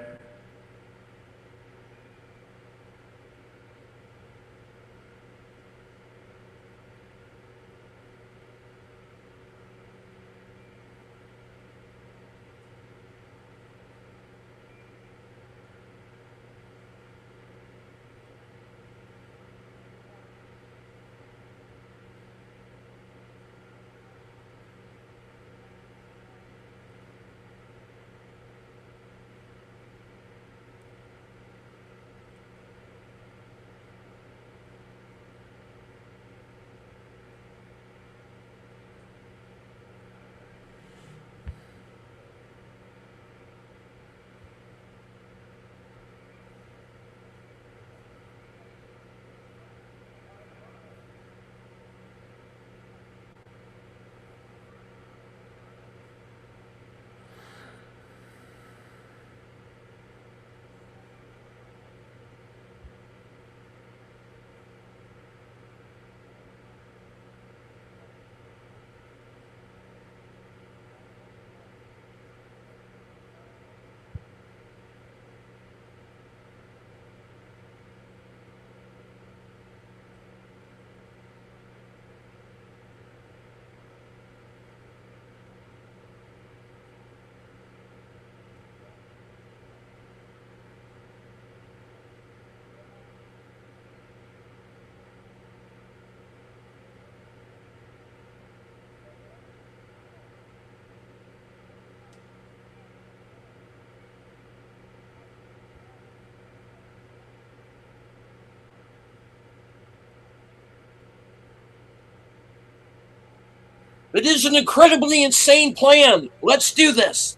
S3: It is an incredibly insane plan. Let's do this.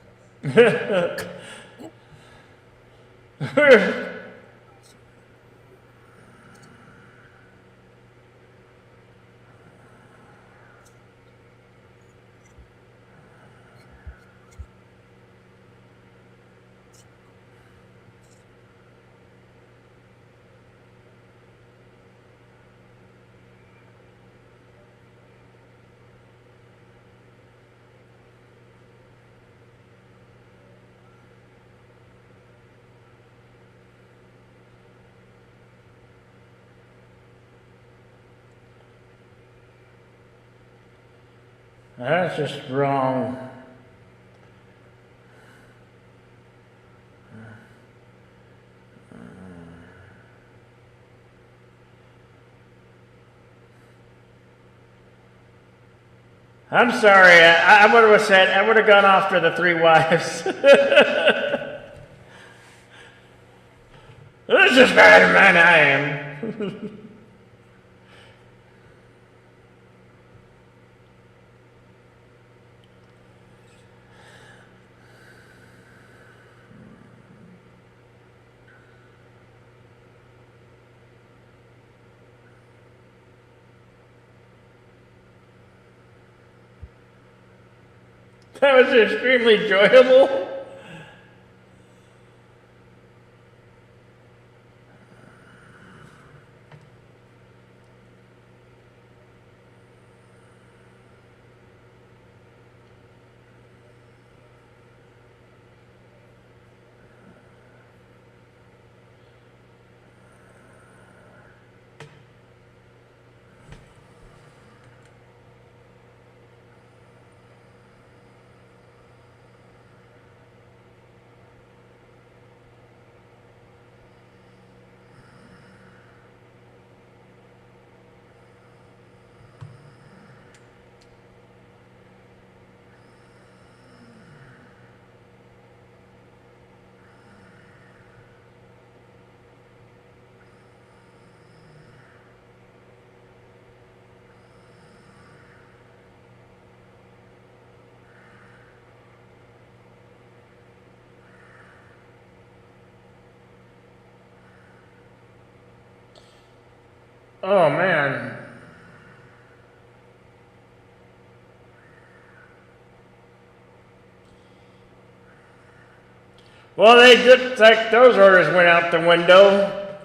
S1: That's just wrong. I'm sorry. I would have said I would have gone after the three wives. This is bad man I am. That was extremely enjoyable. Oh man. Well, they just like those orders went out the window.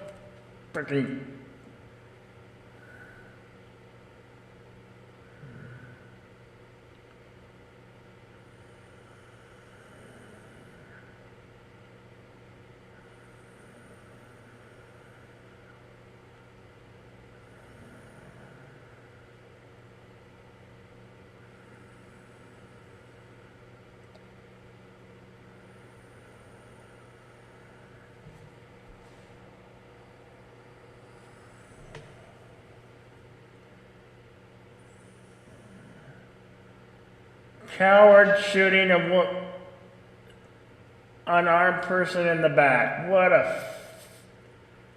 S1: Freaking. Coward shooting a unarmed person in the back. What a.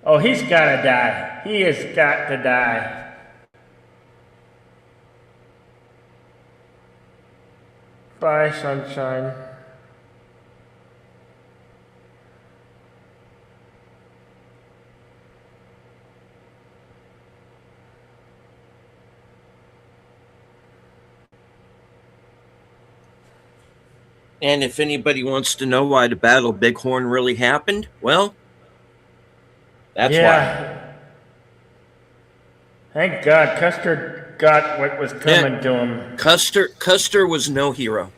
S1: Oh, he's gotta die. He has got to die. Bye, sunshine.
S2: And if anybody wants to know why the Battle of Bighorn really happened, well, that's why.
S1: Thank God Custer got what was coming to him.
S2: Custer was no hero.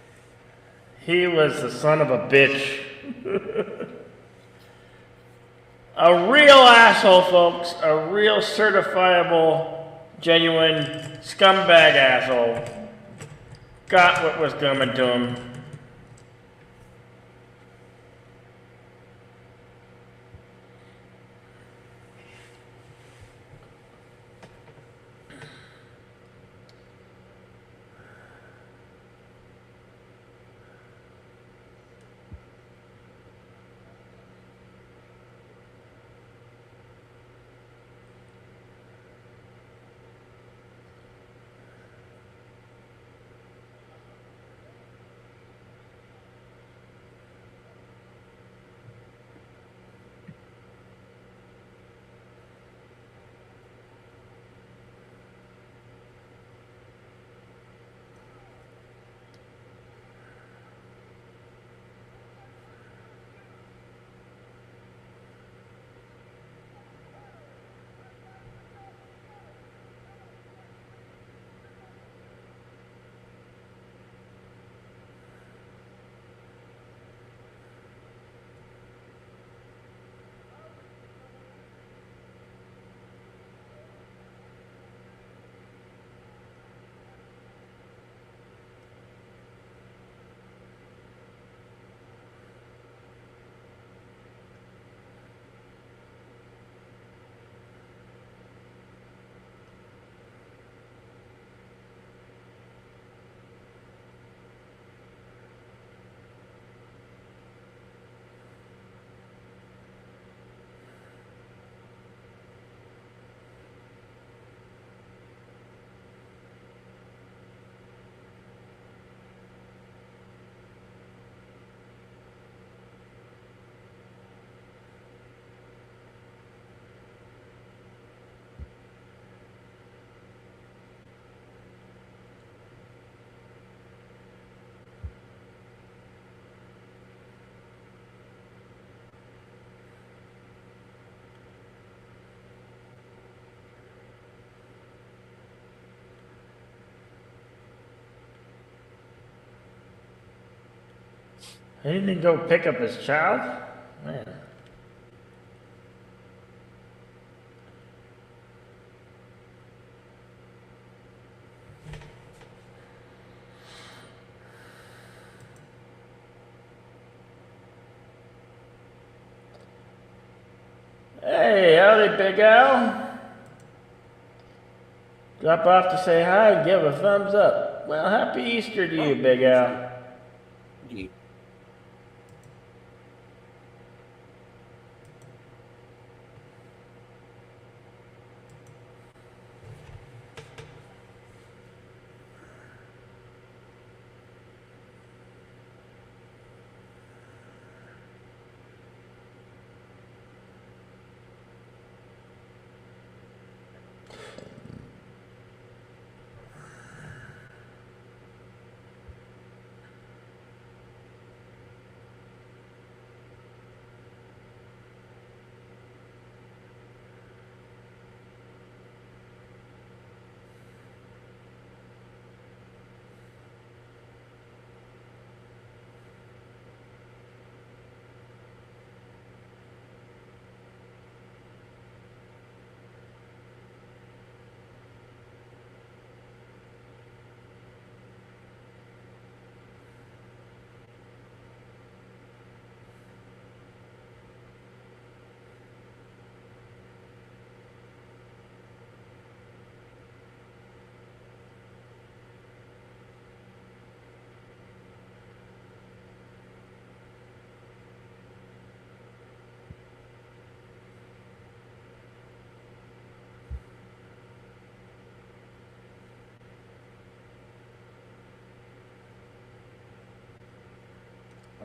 S1: He was the son of a bitch. A real asshole, folks. A real certifiable, genuine scumbag asshole. Got what was coming to him. He didn't go pick up his child? Man. Hey, howdy, Big Al. Drop off to say hi and give a thumbs up. Well, happy Easter to you, Big Al.
S2: Indeed.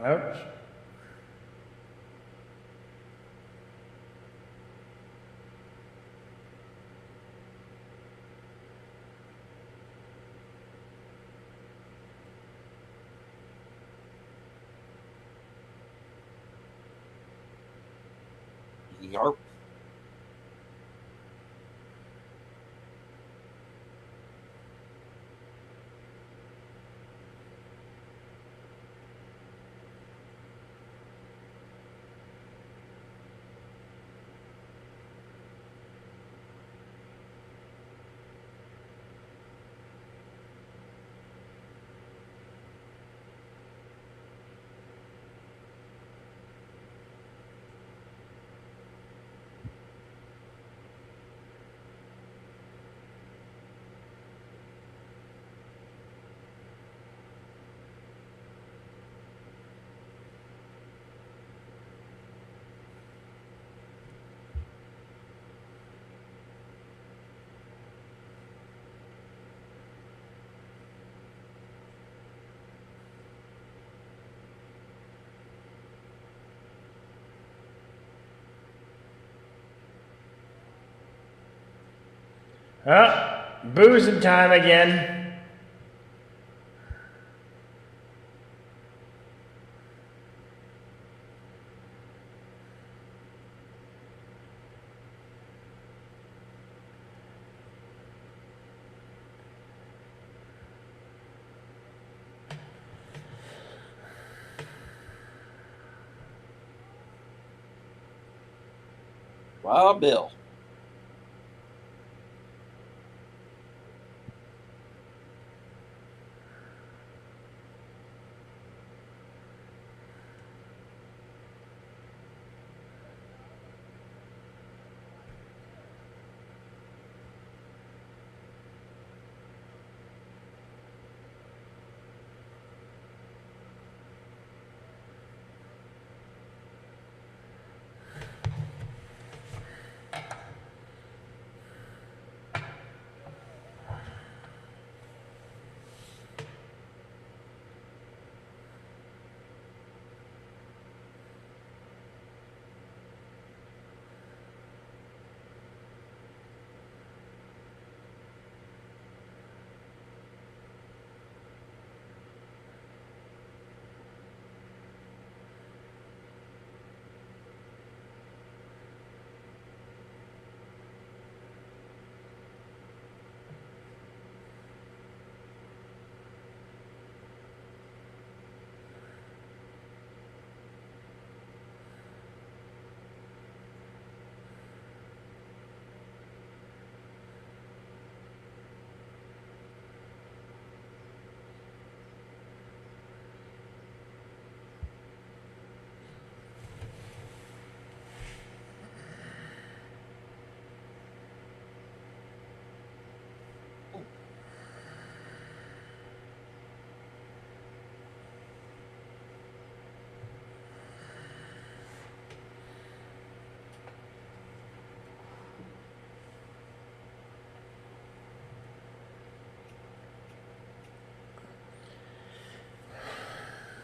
S1: Ouch.
S2: Yarp.
S1: Oh, boozing time again.
S3: Wild Bill.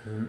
S1: Yeah.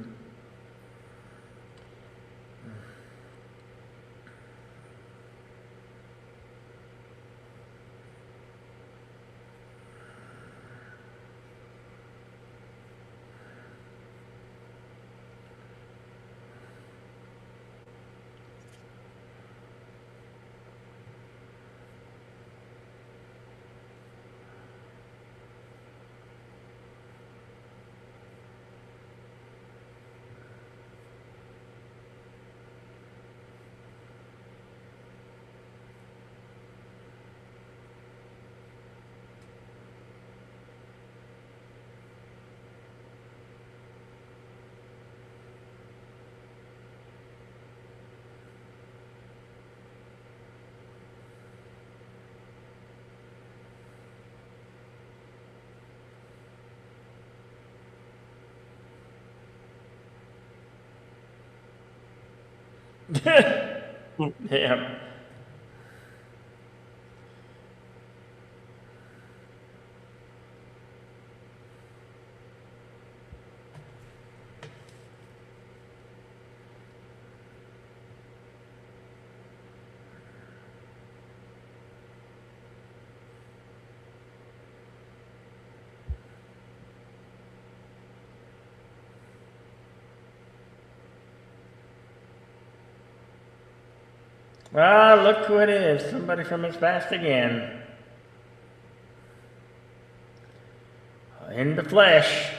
S1: Well, look who it is. Somebody from his past again. In the flesh.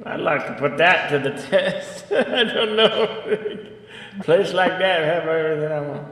S1: I'd like to put that to the test. I don't know. Place like that, have everything I want.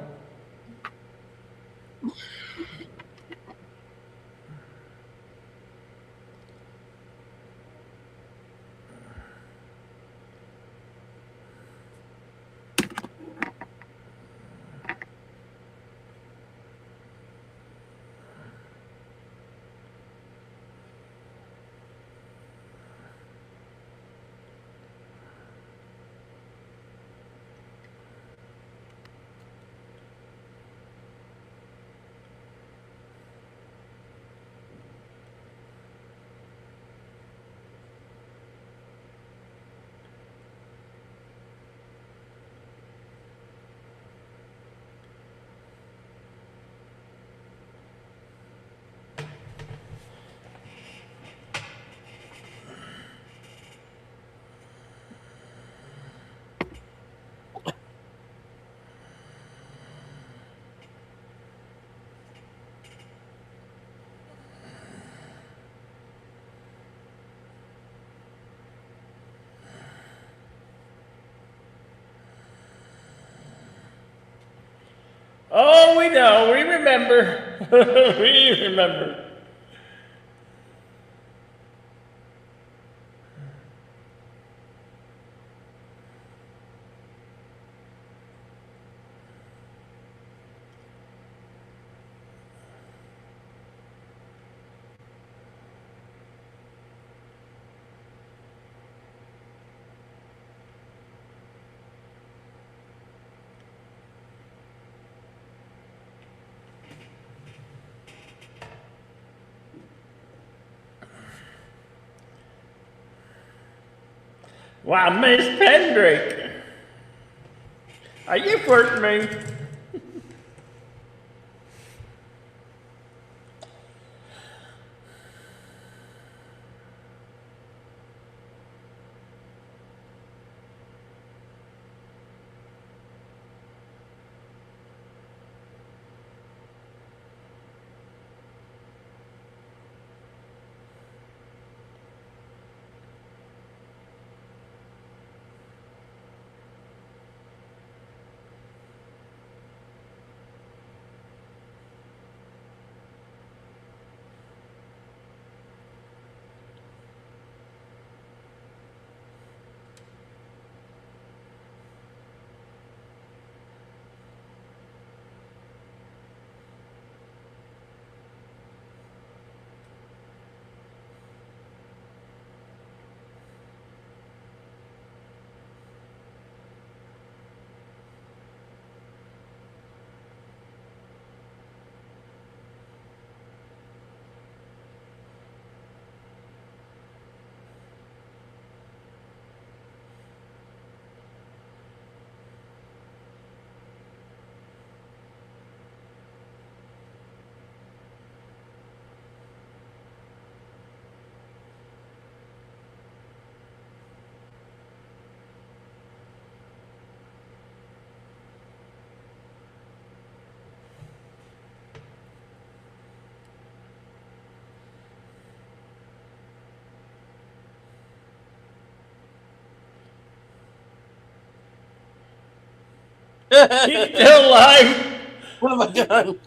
S1: Oh, we know. We remember. We remember. Wow, Miss Pendrake. Are you flirting me? He's still alive.
S3: What have I done?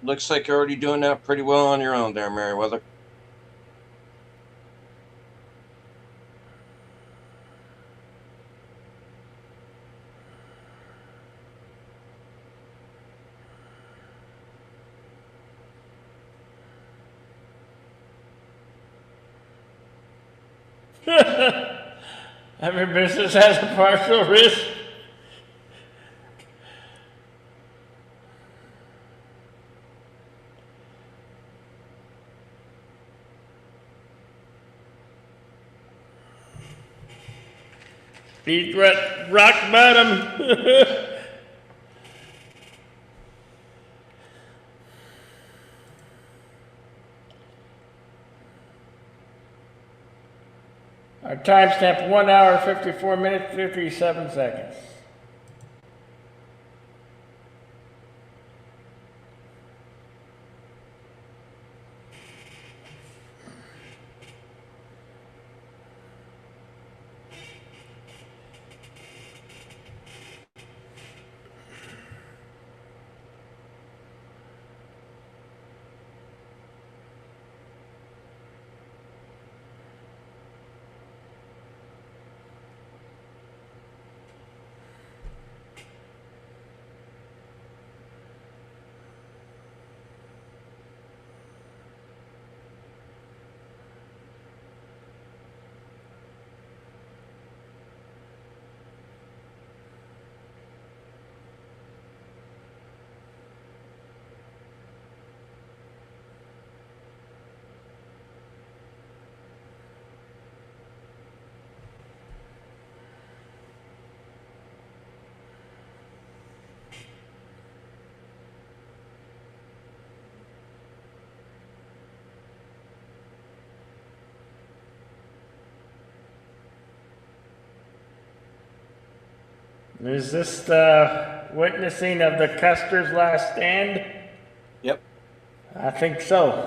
S3: Looks like you're already doing that pretty well on your own there, Meriwether.
S1: Every business has a partial risk. He's at rock bottom. Our timestamp 1 hour, 54 minutes, 57 seconds. Is this the witnessing of the Custer's last stand?
S3: Yep.
S1: I think so.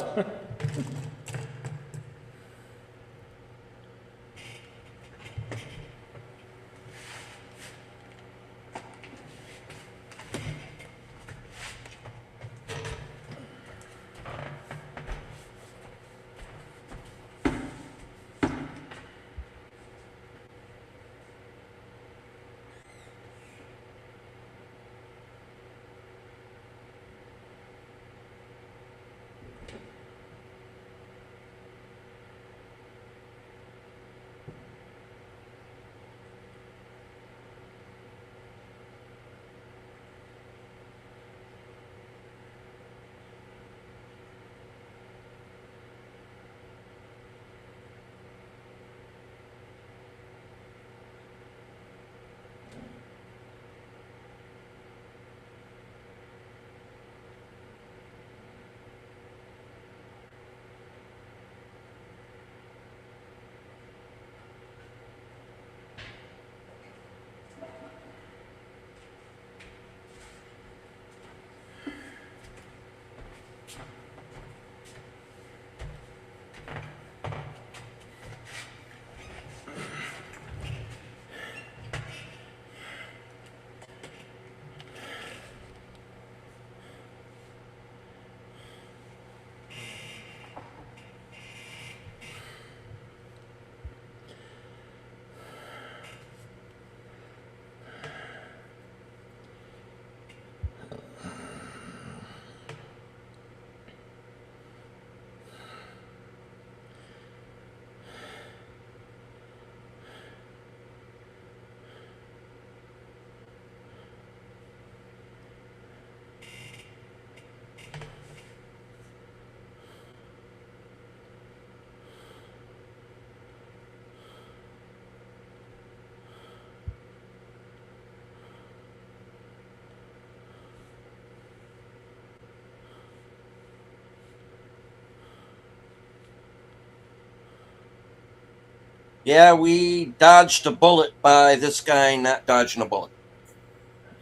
S3: Yeah, we dodged a bullet by this guy not dodging a bullet.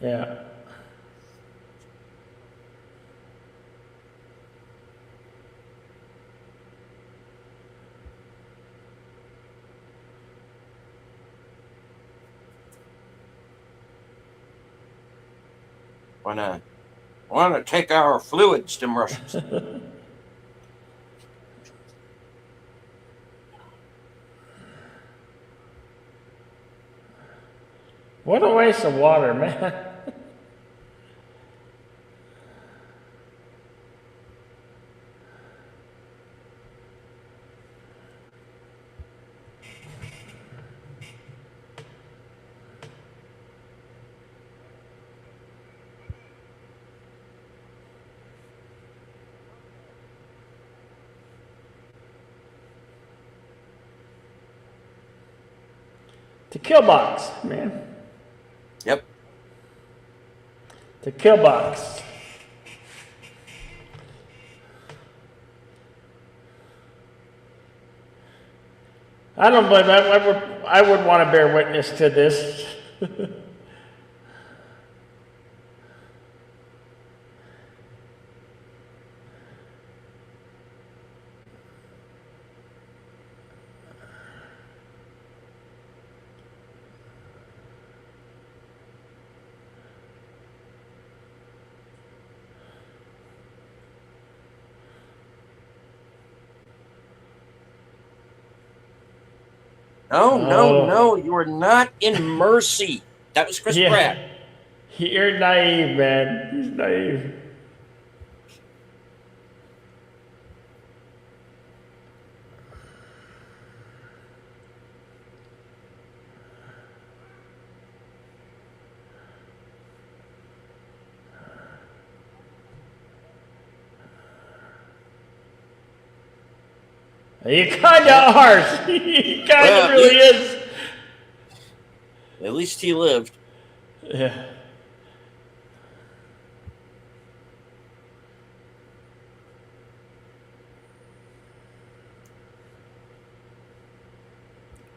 S1: Yeah.
S3: Want to take our fluids, them Russians.
S1: What a waste of water, man. The kill box, man.
S3: Yep.
S1: The kill box. I don't believe I would want to bear witness to this.
S3: No, you are not in Mercy. That was Chris Pratt.
S1: Yeah. You're naive, man. He's naive. You kind of are. You kind of really is.
S3: At least he lived.
S1: Yeah.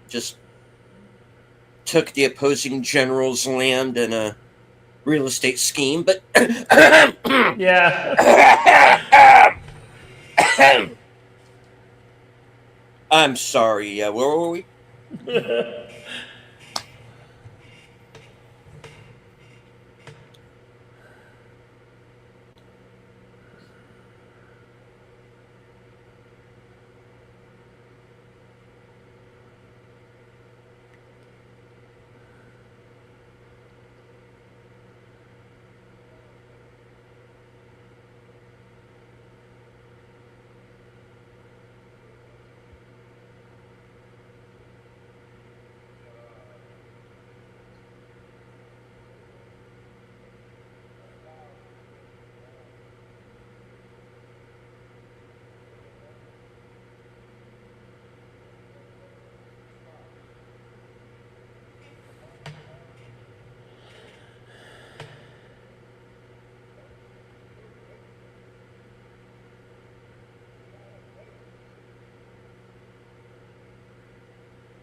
S3: Just took the opposing general's land in a real estate scheme, but
S1: Yeah.
S3: I'm sorry. Where were we?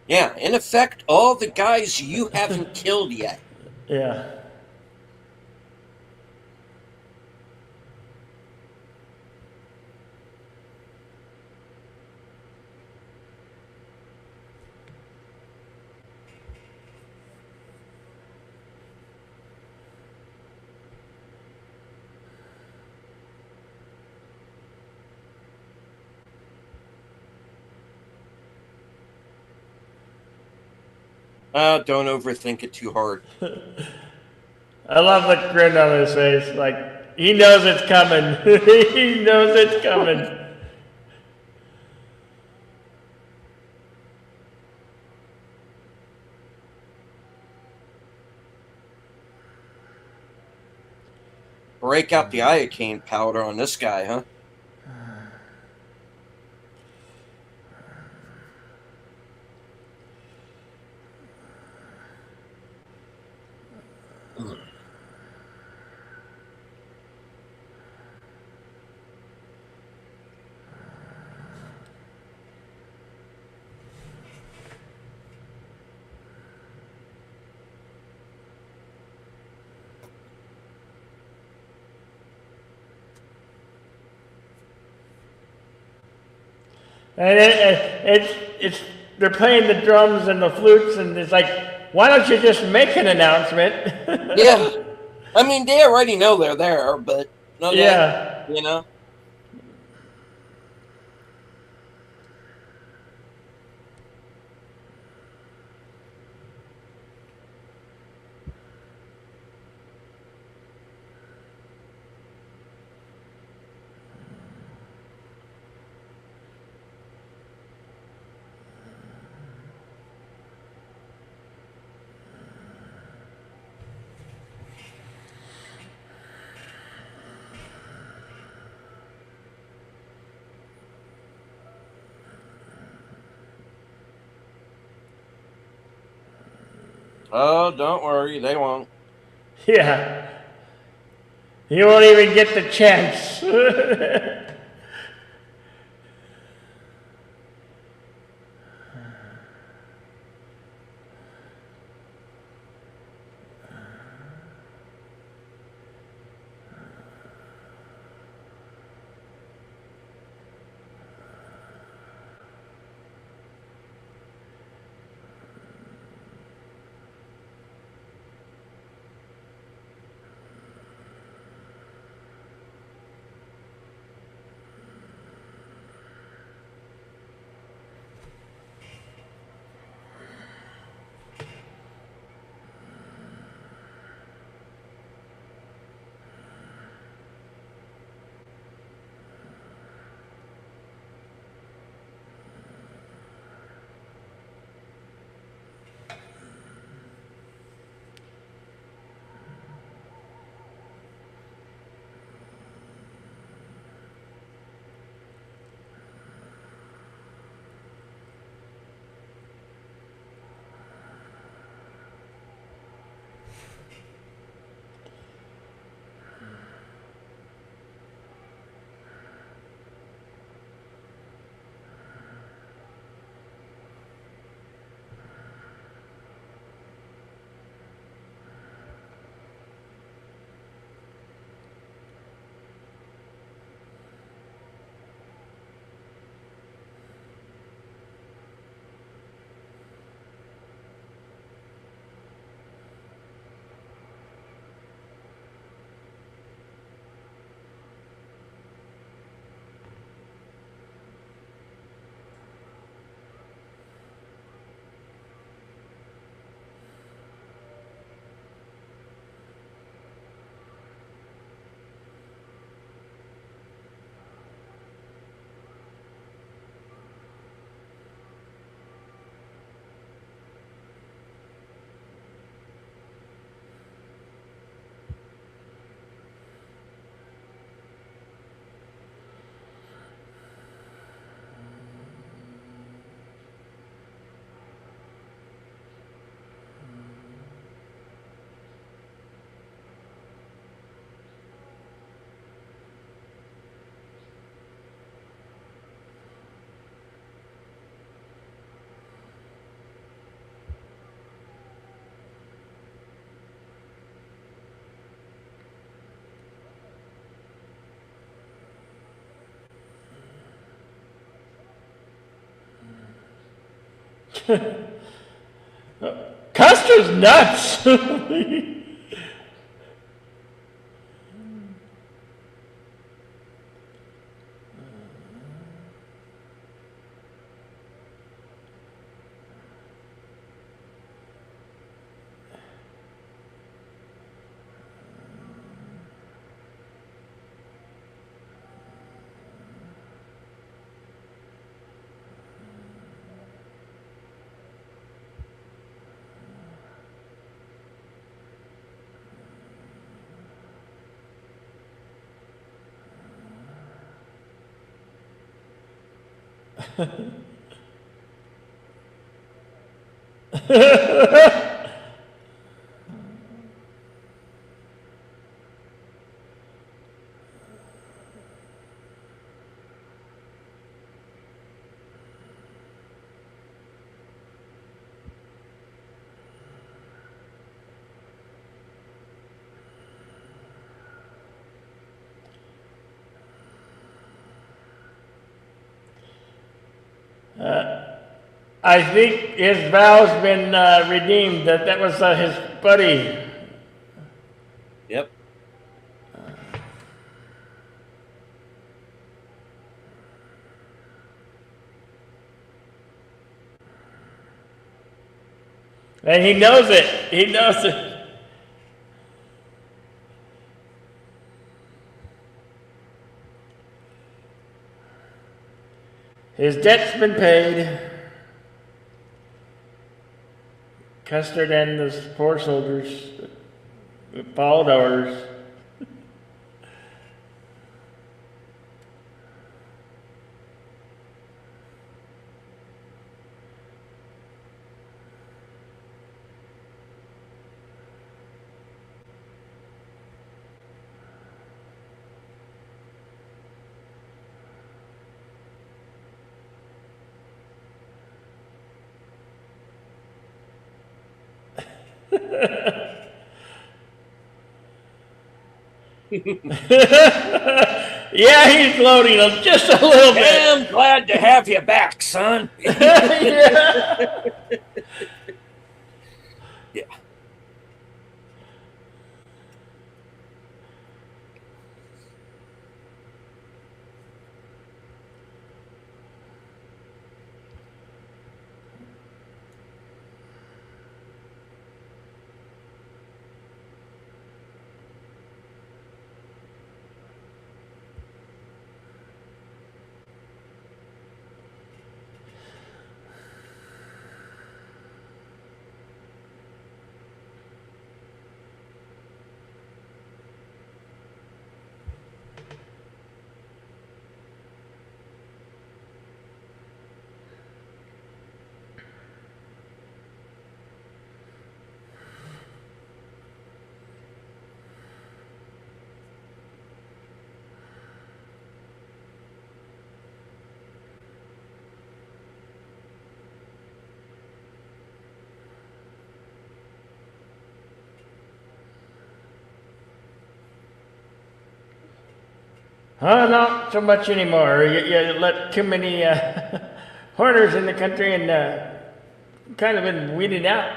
S3: Yeah, in effect, all the guys you haven't killed yet.
S1: Yeah.
S3: Don't overthink it too hard.
S1: I love the grin on his face. Like, he knows it's coming. He knows it's coming.
S3: Break out the iocane powder on this guy, huh?
S1: And it's they're playing the drums and the flutes, and it's like, why don't you just make an announcement?
S3: Yeah. I mean, they already know they're there, but okay,
S1: Yeah.
S3: you know. Oh, don't worry, they won't.
S1: Yeah. You won't even get the chance. Custer's nuts. I think his vow's been redeemed. That was his buddy.
S3: Yep.
S1: And he knows it. He knows it. His debt's been paid. Custer and the poor soldiers followed orders. Yeah, he's loading them just a little bit.
S3: I'm glad to have you back, son.
S1: Yeah.
S3: Yeah.
S1: Oh, not so much anymore. You let too many horners in the country and kind of been weeded out.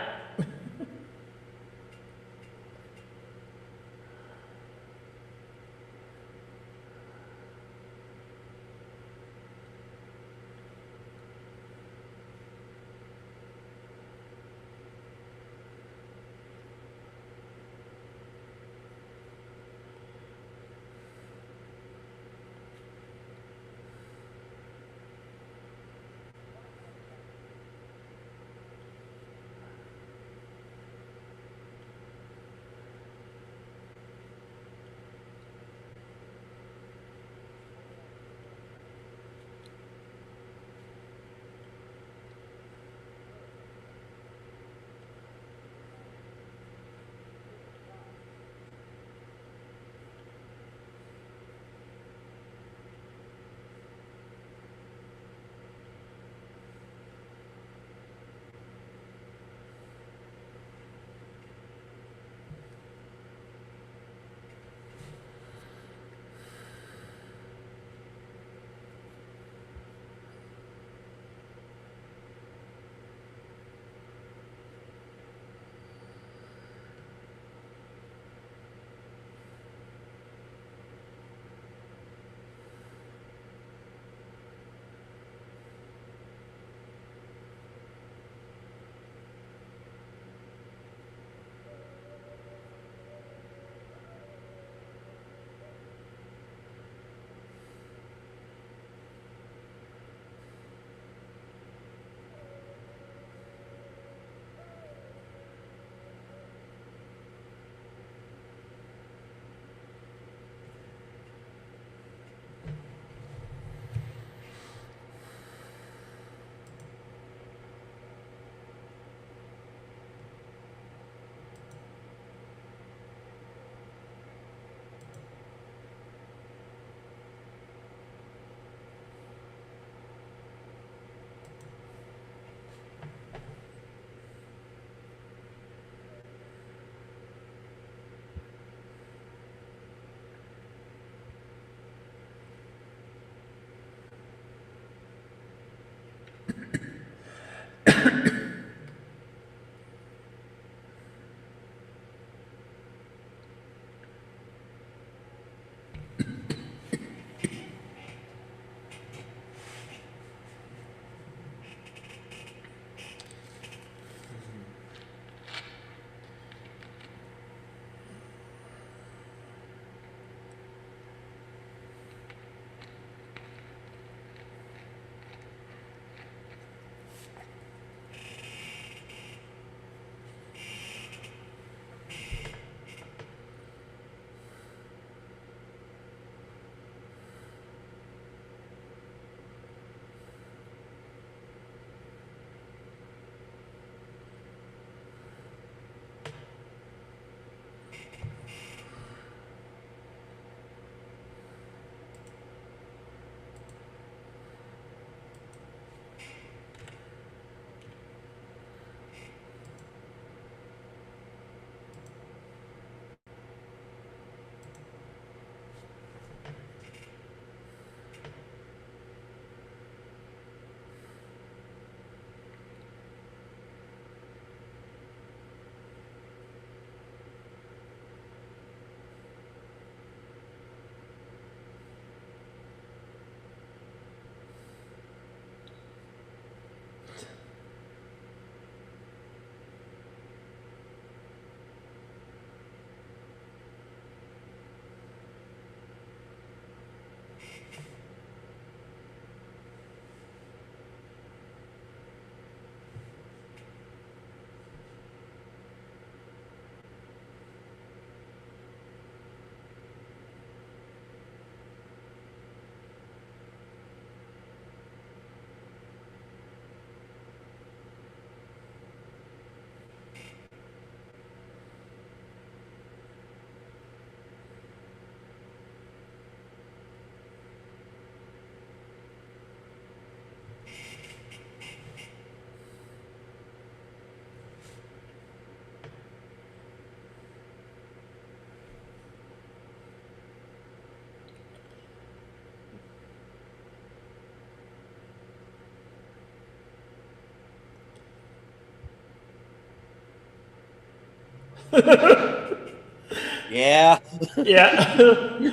S3: Yeah.
S1: Yeah.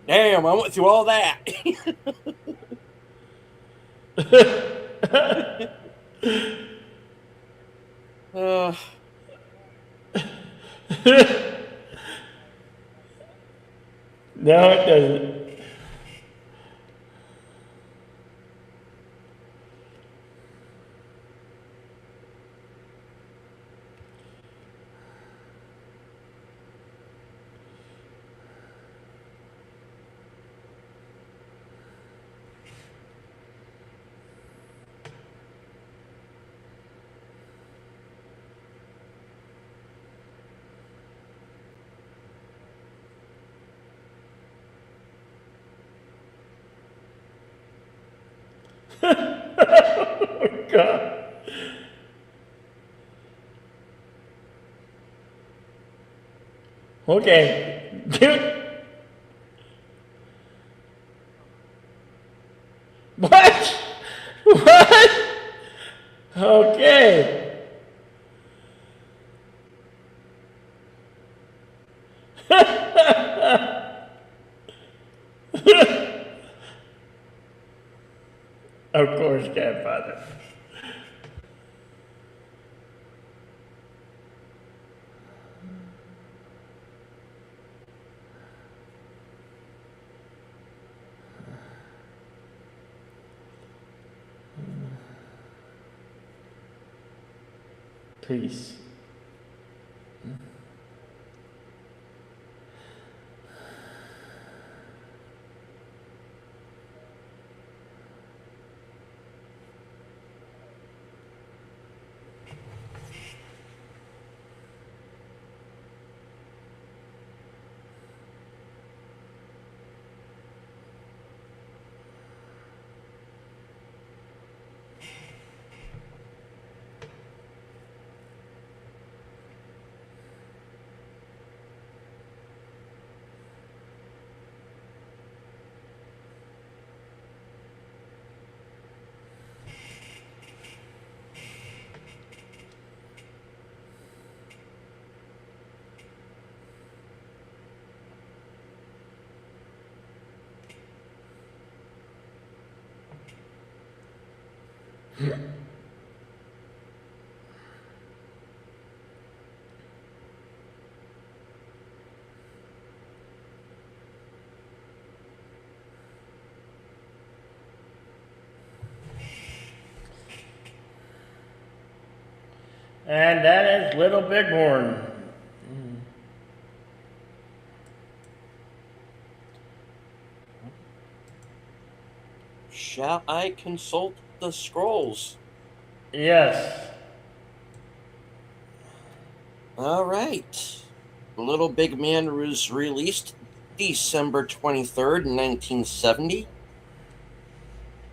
S3: Damn, I went through all that. uh,
S1: No, it doesn't. God. Okay. What? What? Okay. Of course, Godfather. Peace. And that is Little Bighorn.
S3: shall I consult the scrolls?
S1: Yes.
S3: All right. Little Big Man was released December 23rd, 1970,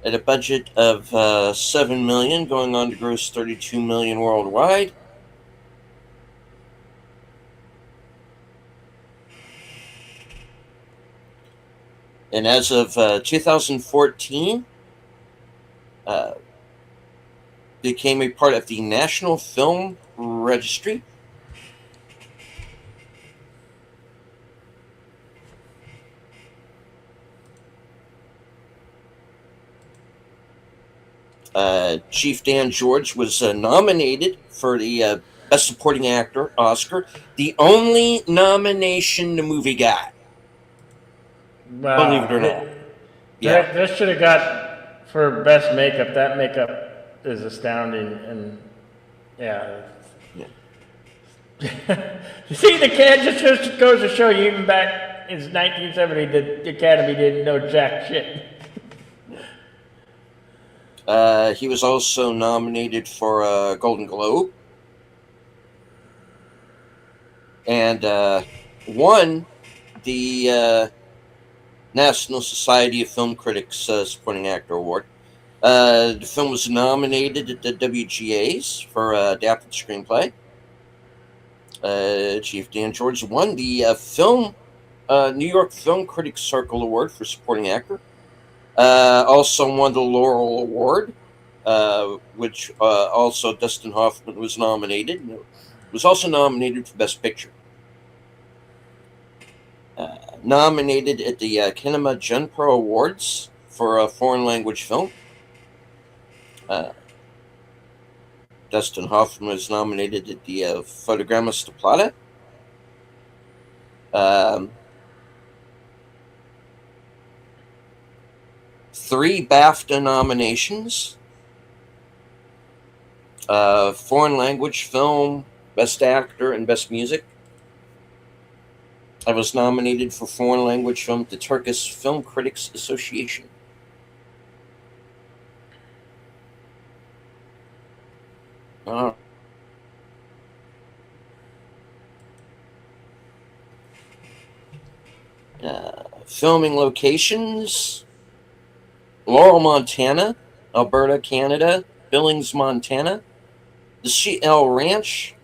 S3: at a budget of $7 million, going on to gross $32 million worldwide. And as of 2014, became a part of the National Film Registry. Chief Dan George was nominated for the Best Supporting Actor Oscar, the only nomination the movie got.
S1: Wow.
S3: Believe it or not. Yeah.
S1: This should have got for best makeup. That makeup is astounding, and yeah.
S3: Yeah.
S1: You see, the cat just goes to show you, even back in 1970, the Academy didn't know jack shit.
S3: He was also nominated for a Golden Globe and won the National Society of Film Critics Supporting Actor Award. The film was nominated at the WGAs for adapted screenplay. Chief Dan George won the New York Film Critics Circle Award for supporting actor. Also won the Laurel Award which also Dustin Hoffman was nominated. Was also nominated for Best Picture. Nominated at the Kinema Junpro Awards for a foreign language film. Dustin Hoffman was nominated at the Fotogramas de Plata. 3 BAFTA nominations. Foreign language film, Best Actor, and Best Music. I was nominated for foreign language film at the Turkish Film Critics Association. Filming locations: Laurel, Montana; Alberta, Canada; Billings, Montana; the CL Ranch;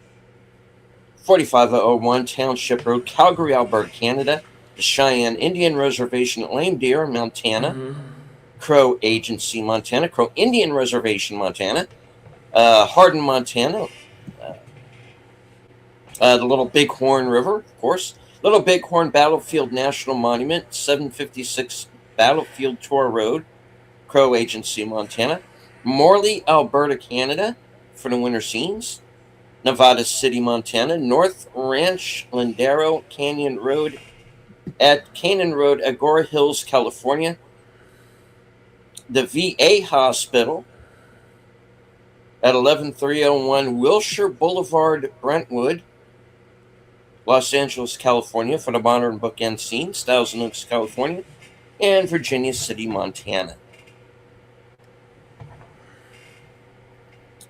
S3: 4501 Township Road, Calgary, Alberta, Canada; the Cheyenne Indian Reservation at Lame Deer, Montana; Crow Agency, Montana; Crow Indian Reservation, Montana; Hardin, Montana; the Little Bighorn River, of course; Little Bighorn Battlefield National Monument, 756 Battlefield Tour Road, Crow Agency, Montana; Morley, Alberta, Canada, for the winter scenes; Nevada City, Montana; North Ranch Lindero Canyon Road at Canyon Road, Agora Hills, California; the VA Hospital at 11301 Wilshire Boulevard, Brentwood, Los Angeles, California, for the modern bookend scenes; Thousand Oaks, California; and Virginia City, Montana.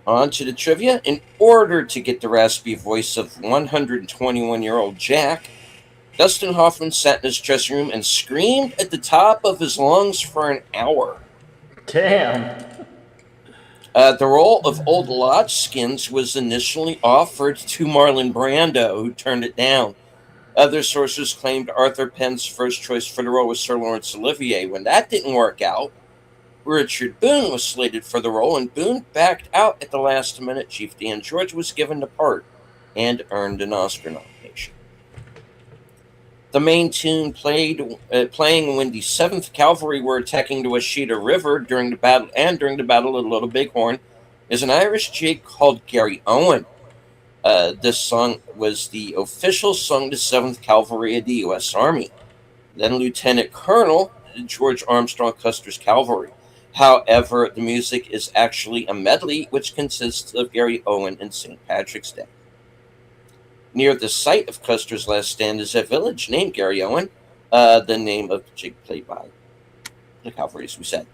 S3: On to the trivia. In order to get the raspy voice of 121-year-old Jack, Dustin Hoffman sat in his dressing room and screamed at the top of his lungs for an hour.
S1: Damn.
S3: The role of Old Lodgeskins was initially offered to Marlon Brando, who turned it down. Other sources claimed Arthur Penn's first choice for the role was Sir Laurence Olivier. When that didn't work out, Richard Boone was slated for the role, and Boone backed out at the last minute. Chief Dan George was given the part and earned an Oscar nomination. The main tune playing when the 7th Cavalry were attacking the Washita River during the battle of Little Bighorn is an Irish jig called Gary Owen. This song was the official song to 7th Cavalry of the U.S. Army, then Lieutenant Colonel George Armstrong Custer's Cavalry. However, the music is actually a medley which consists of Gary Owen and St. Patrick's Day. Near the site of Custer's last stand is a village named Gary Owen, the name of the jig played by the cavalry, as we said.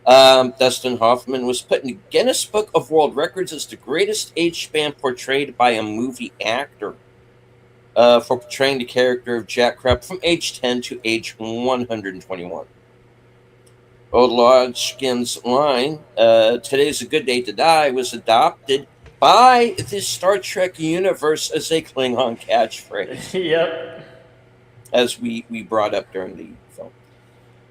S3: Dustin Hoffman was put in the Guinness Book of World Records as the greatest age span portrayed by a movie actor, for portraying the character of Jack Crab from age 10 to age 121. Old Lodgkin's line, "Today's a good day to die," was adopted by the Star Trek universe as a Klingon catchphrase.
S1: Yep.
S3: As we brought up during the film.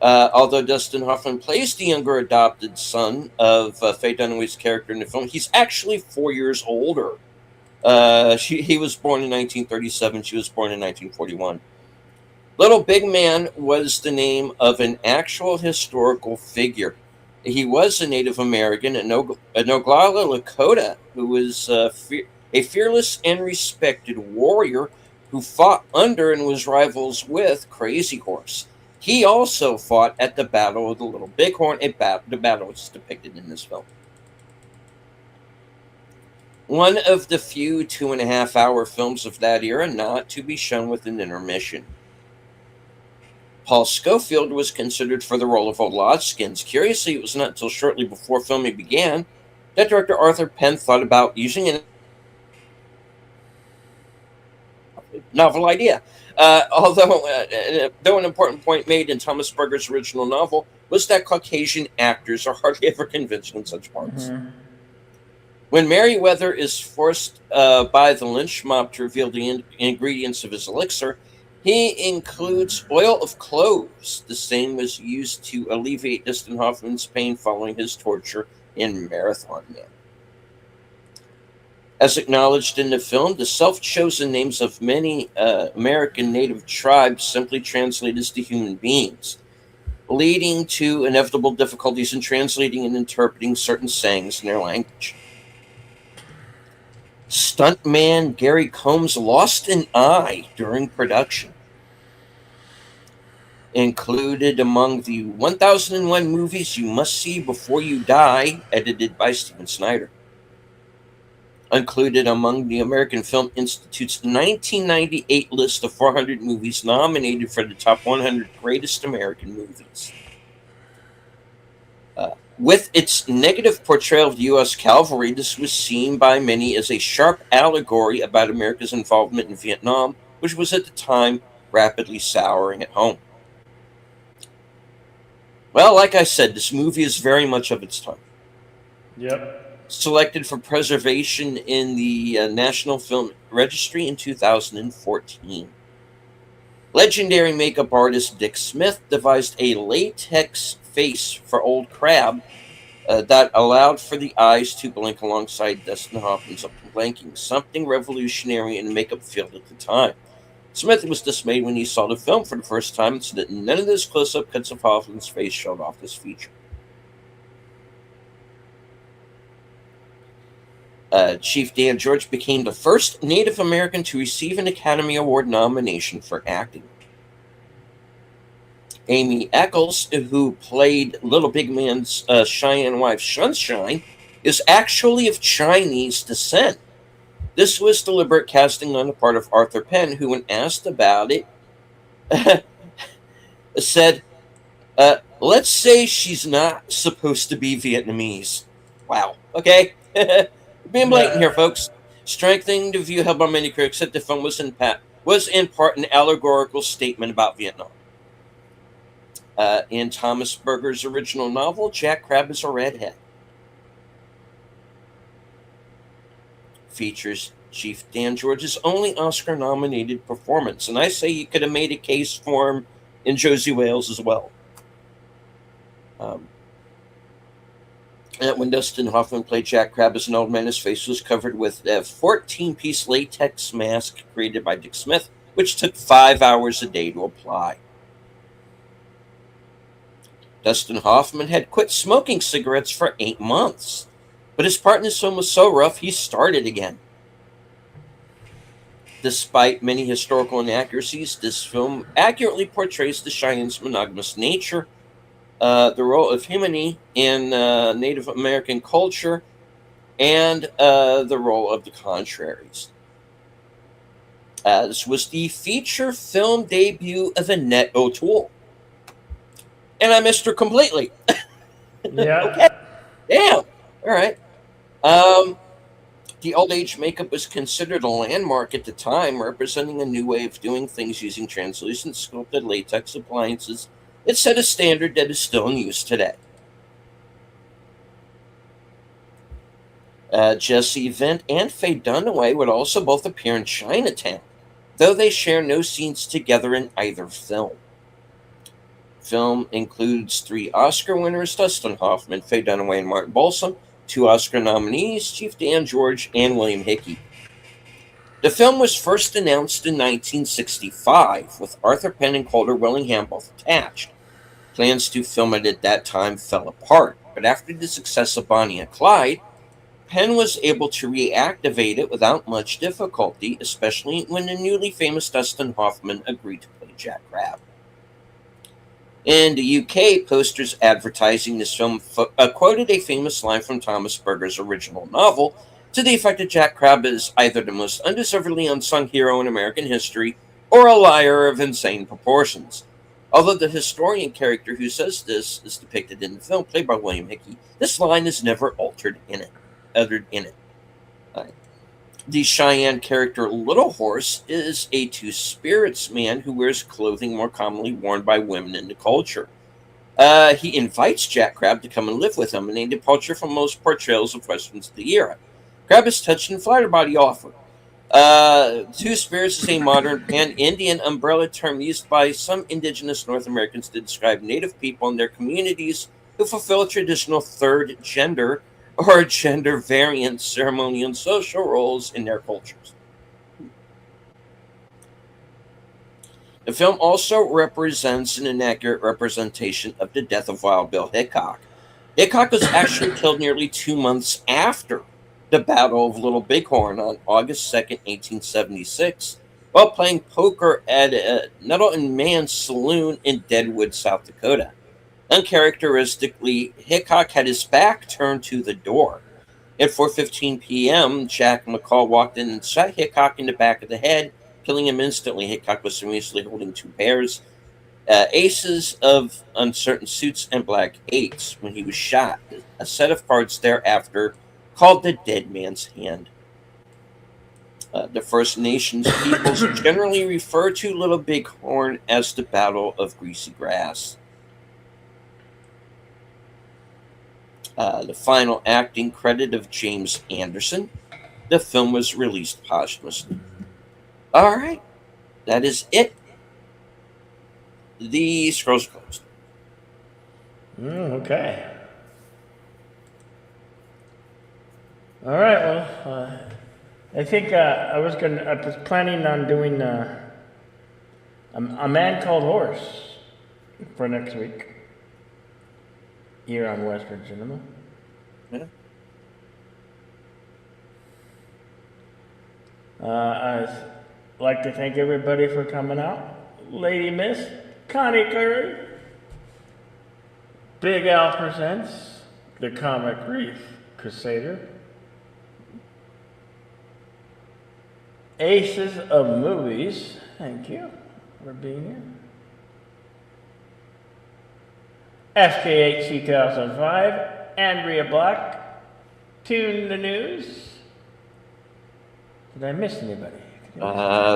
S3: Although Dustin Hoffman plays the younger adopted son of Faye Dunaway's character in the film, he's actually 4 years older. He was born in 1937. She was born in 1941. Little Big Man was the name of an actual historical figure. He was a Native American, a Noglala Lakota, who was a fearless and respected warrior who fought under and was rivals with Crazy Horse. He also fought at the Battle of the Little Bighorn, the battle which is depicted in this film. One of the few 2.5-hour films of that era not to be shown with an intermission. Paul Scofield was considered for the role of Old Lodgskins. Curiously, it was not until shortly before filming began that director Arthur Penn thought about using a novel idea. Though an important point made in Thomas Berger's original novel was that Caucasian actors are hardly ever convincing in such parts. Mm-hmm. When Merriweather is forced by the lynch mob to reveal the ingredients of his elixir, he includes oil of cloves. The same was used to alleviate Dustin Hoffman's pain following his torture in Marathon Man. As acknowledged in the film, the self-chosen names of many American native tribes simply translate as the human beings, leading to inevitable difficulties in translating and interpreting certain sayings in their language. Stuntman Gary Combs lost an eye during production. Included among the 1001 movies you must see before you die, edited by Steven Snyder. Included among the American Film Institute's 1998 list of 400 movies nominated for the top 100 greatest American movies. With its negative portrayal of the U.S. cavalry, this was seen by many as a sharp allegory about America's involvement in Vietnam, which was at the time rapidly souring at home. Well, like I said, this movie is very much of its time.
S1: Yep.
S3: Selected for preservation in the National Film Registry in 2014. Legendary makeup artist Dick Smith devised a latex face for Old Crab that allowed for the eyes to blink alongside Dustin Hoffman's blinking, something revolutionary in the makeup field at the time. Smith was dismayed when he saw the film for the first time and said that none of those close-up cuts of Hoffman's face showed off this feature. Chief Dan George became the first Native American to receive an Academy Award nomination for acting. Amy Eccles, who played Little Big Man's Cheyenne wife Sunshine, is actually of Chinese descent. This was deliberate casting on the part of Arthur Penn, who, when asked about it, said, let's say she's not supposed to be Vietnamese. Wow. Okay. Being blatant here, folks. Strengthening the view held by many critics that the film was in part an allegorical statement about Vietnam. In Thomas Berger's original novel, Jack Crabbe is a redhead. Features Chief Dan George's only Oscar-nominated performance, and I say you could have made a case for him in Josie Wales as well. When Dustin Hoffman played Jack Crabbe as an old man, his face was covered with a 14-piece latex mask created by Dick Smith, which took 5 hours a day to apply. Dustin Hoffman had quit smoking cigarettes for 8 months, but his part in this film was so rough he started again. Despite many historical inaccuracies, this film accurately portrays the Cheyenne's monogamous nature, the role of Himini in Native American culture, and the role of the Contraries. This was the feature film debut of Annette O'Toole. And I missed her completely.
S1: Yeah.
S3: Okay. Damn. All right. The old age makeup was considered a landmark at the time, representing a new way of doing things using translucent sculpted latex appliances. It set a standard that is still in use today. Jesse Vint and Faye Dunaway would also both appear in Chinatown, though they share no scenes together in either film. Film includes 3 Oscar winners, Dustin Hoffman, Faye Dunaway, and Martin Balsam, 2 Oscar nominees, Chief Dan George and William Hickey. The film was first announced in 1965, with Arthur Penn and Calder Willingham both attached. Plans to film it at that time fell apart, but after the success of Bonnie and Clyde, Penn was able to reactivate it without much difficulty, especially when the newly famous Dustin Hoffman agreed to play Jack Crabbe. In the UK, posters advertising this film quoted a famous line from Thomas Berger's original novel to the effect that Jack Crabbe is either the most undeservedly unsung hero in American history or a liar of insane proportions. Although the historian character who says this is depicted in the film, played by William Hickey, this line is never uttered in it. The Cheyenne character Little Horse is a two-spirits man who wears clothing more commonly worn by women in the culture. He invites Jack Crabbe to come and live with him in a departure from most portrayals of westerns of the era. Crabbe is touched and flattered by the offer. Two-spirits is a modern pan-Indian umbrella term used by some indigenous North Americans to describe Native people and their communities who fulfill a traditional third gender or gender variant ceremonial and social roles in their cultures. The film also represents an inaccurate representation of the death of Wild Bill Hickok. Hickok was actually killed nearly 2 months after the Battle of Little Bighorn on August 2nd, 1876, while playing poker at a Nettleton Man's Saloon in Deadwood, South Dakota. Uncharacteristically, Hickok had his back turned to the door. At 4:15 p.m., Jack McCall walked in and shot Hickok in the back of the head, killing him instantly. Hickok was seriously holding two pairs, aces of uncertain suits and black eights when he was shot. A set of cards thereafter called the Dead Man's Hand. The First Nations peoples generally refer to Little Bighorn as the Battle of Greasy Grass. The final acting credit of James Anderson. The film was released posthumously. All right, that is it. The scrolls are closed.
S1: Okay. All right. Well, I think I was planning on doing a Man Called Horse for next week here on Western Cinema.
S3: Yeah.
S1: I'd like to thank everybody for coming out. Lady Miss Connie Curry. Big Al presents the Comic Reef Crusader. Aces of Movies. Thank you for being here. FKH 2005. Andrea Black. Tune the News. Did I miss anybody?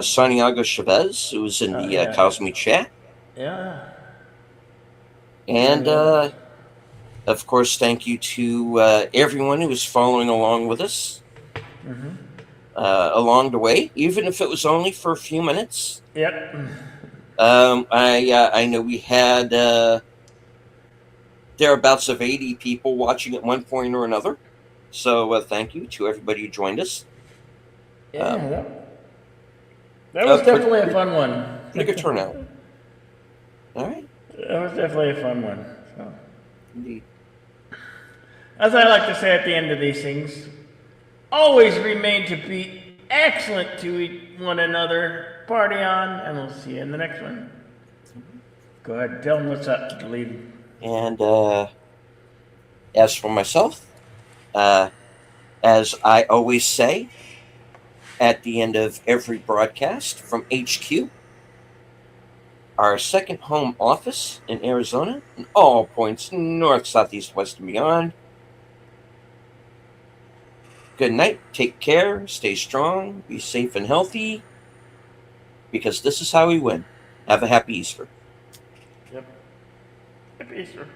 S3: Santiago Chavez, who was in the
S1: yeah.
S3: Cosme chat.
S1: Yeah.
S3: And, of course, thank you to everyone who was following along with us along the way, even if it was only for a few minutes.
S1: Yep.
S3: I know we had thereabouts of 80 people watching at one point or another. So thank you to everybody who joined us.
S1: Yeah, that was definitely a fun one.
S3: Pretty good turnout. All right.
S1: That was definitely a fun one. So.
S3: Indeed.
S1: As I like to say at the end of these things, always remain to be excellent to one another. Party on, and we'll see you in the next one. Go ahead, tell them what's up, lead.
S3: And as for myself, as I always say at the end of every broadcast from HQ, our second home office in Arizona, and all points north, south, east, west, and beyond. Good night, take care, stay strong, be safe and healthy, because this is how we win. Have a happy Easter.
S1: Yep. Happy Easter.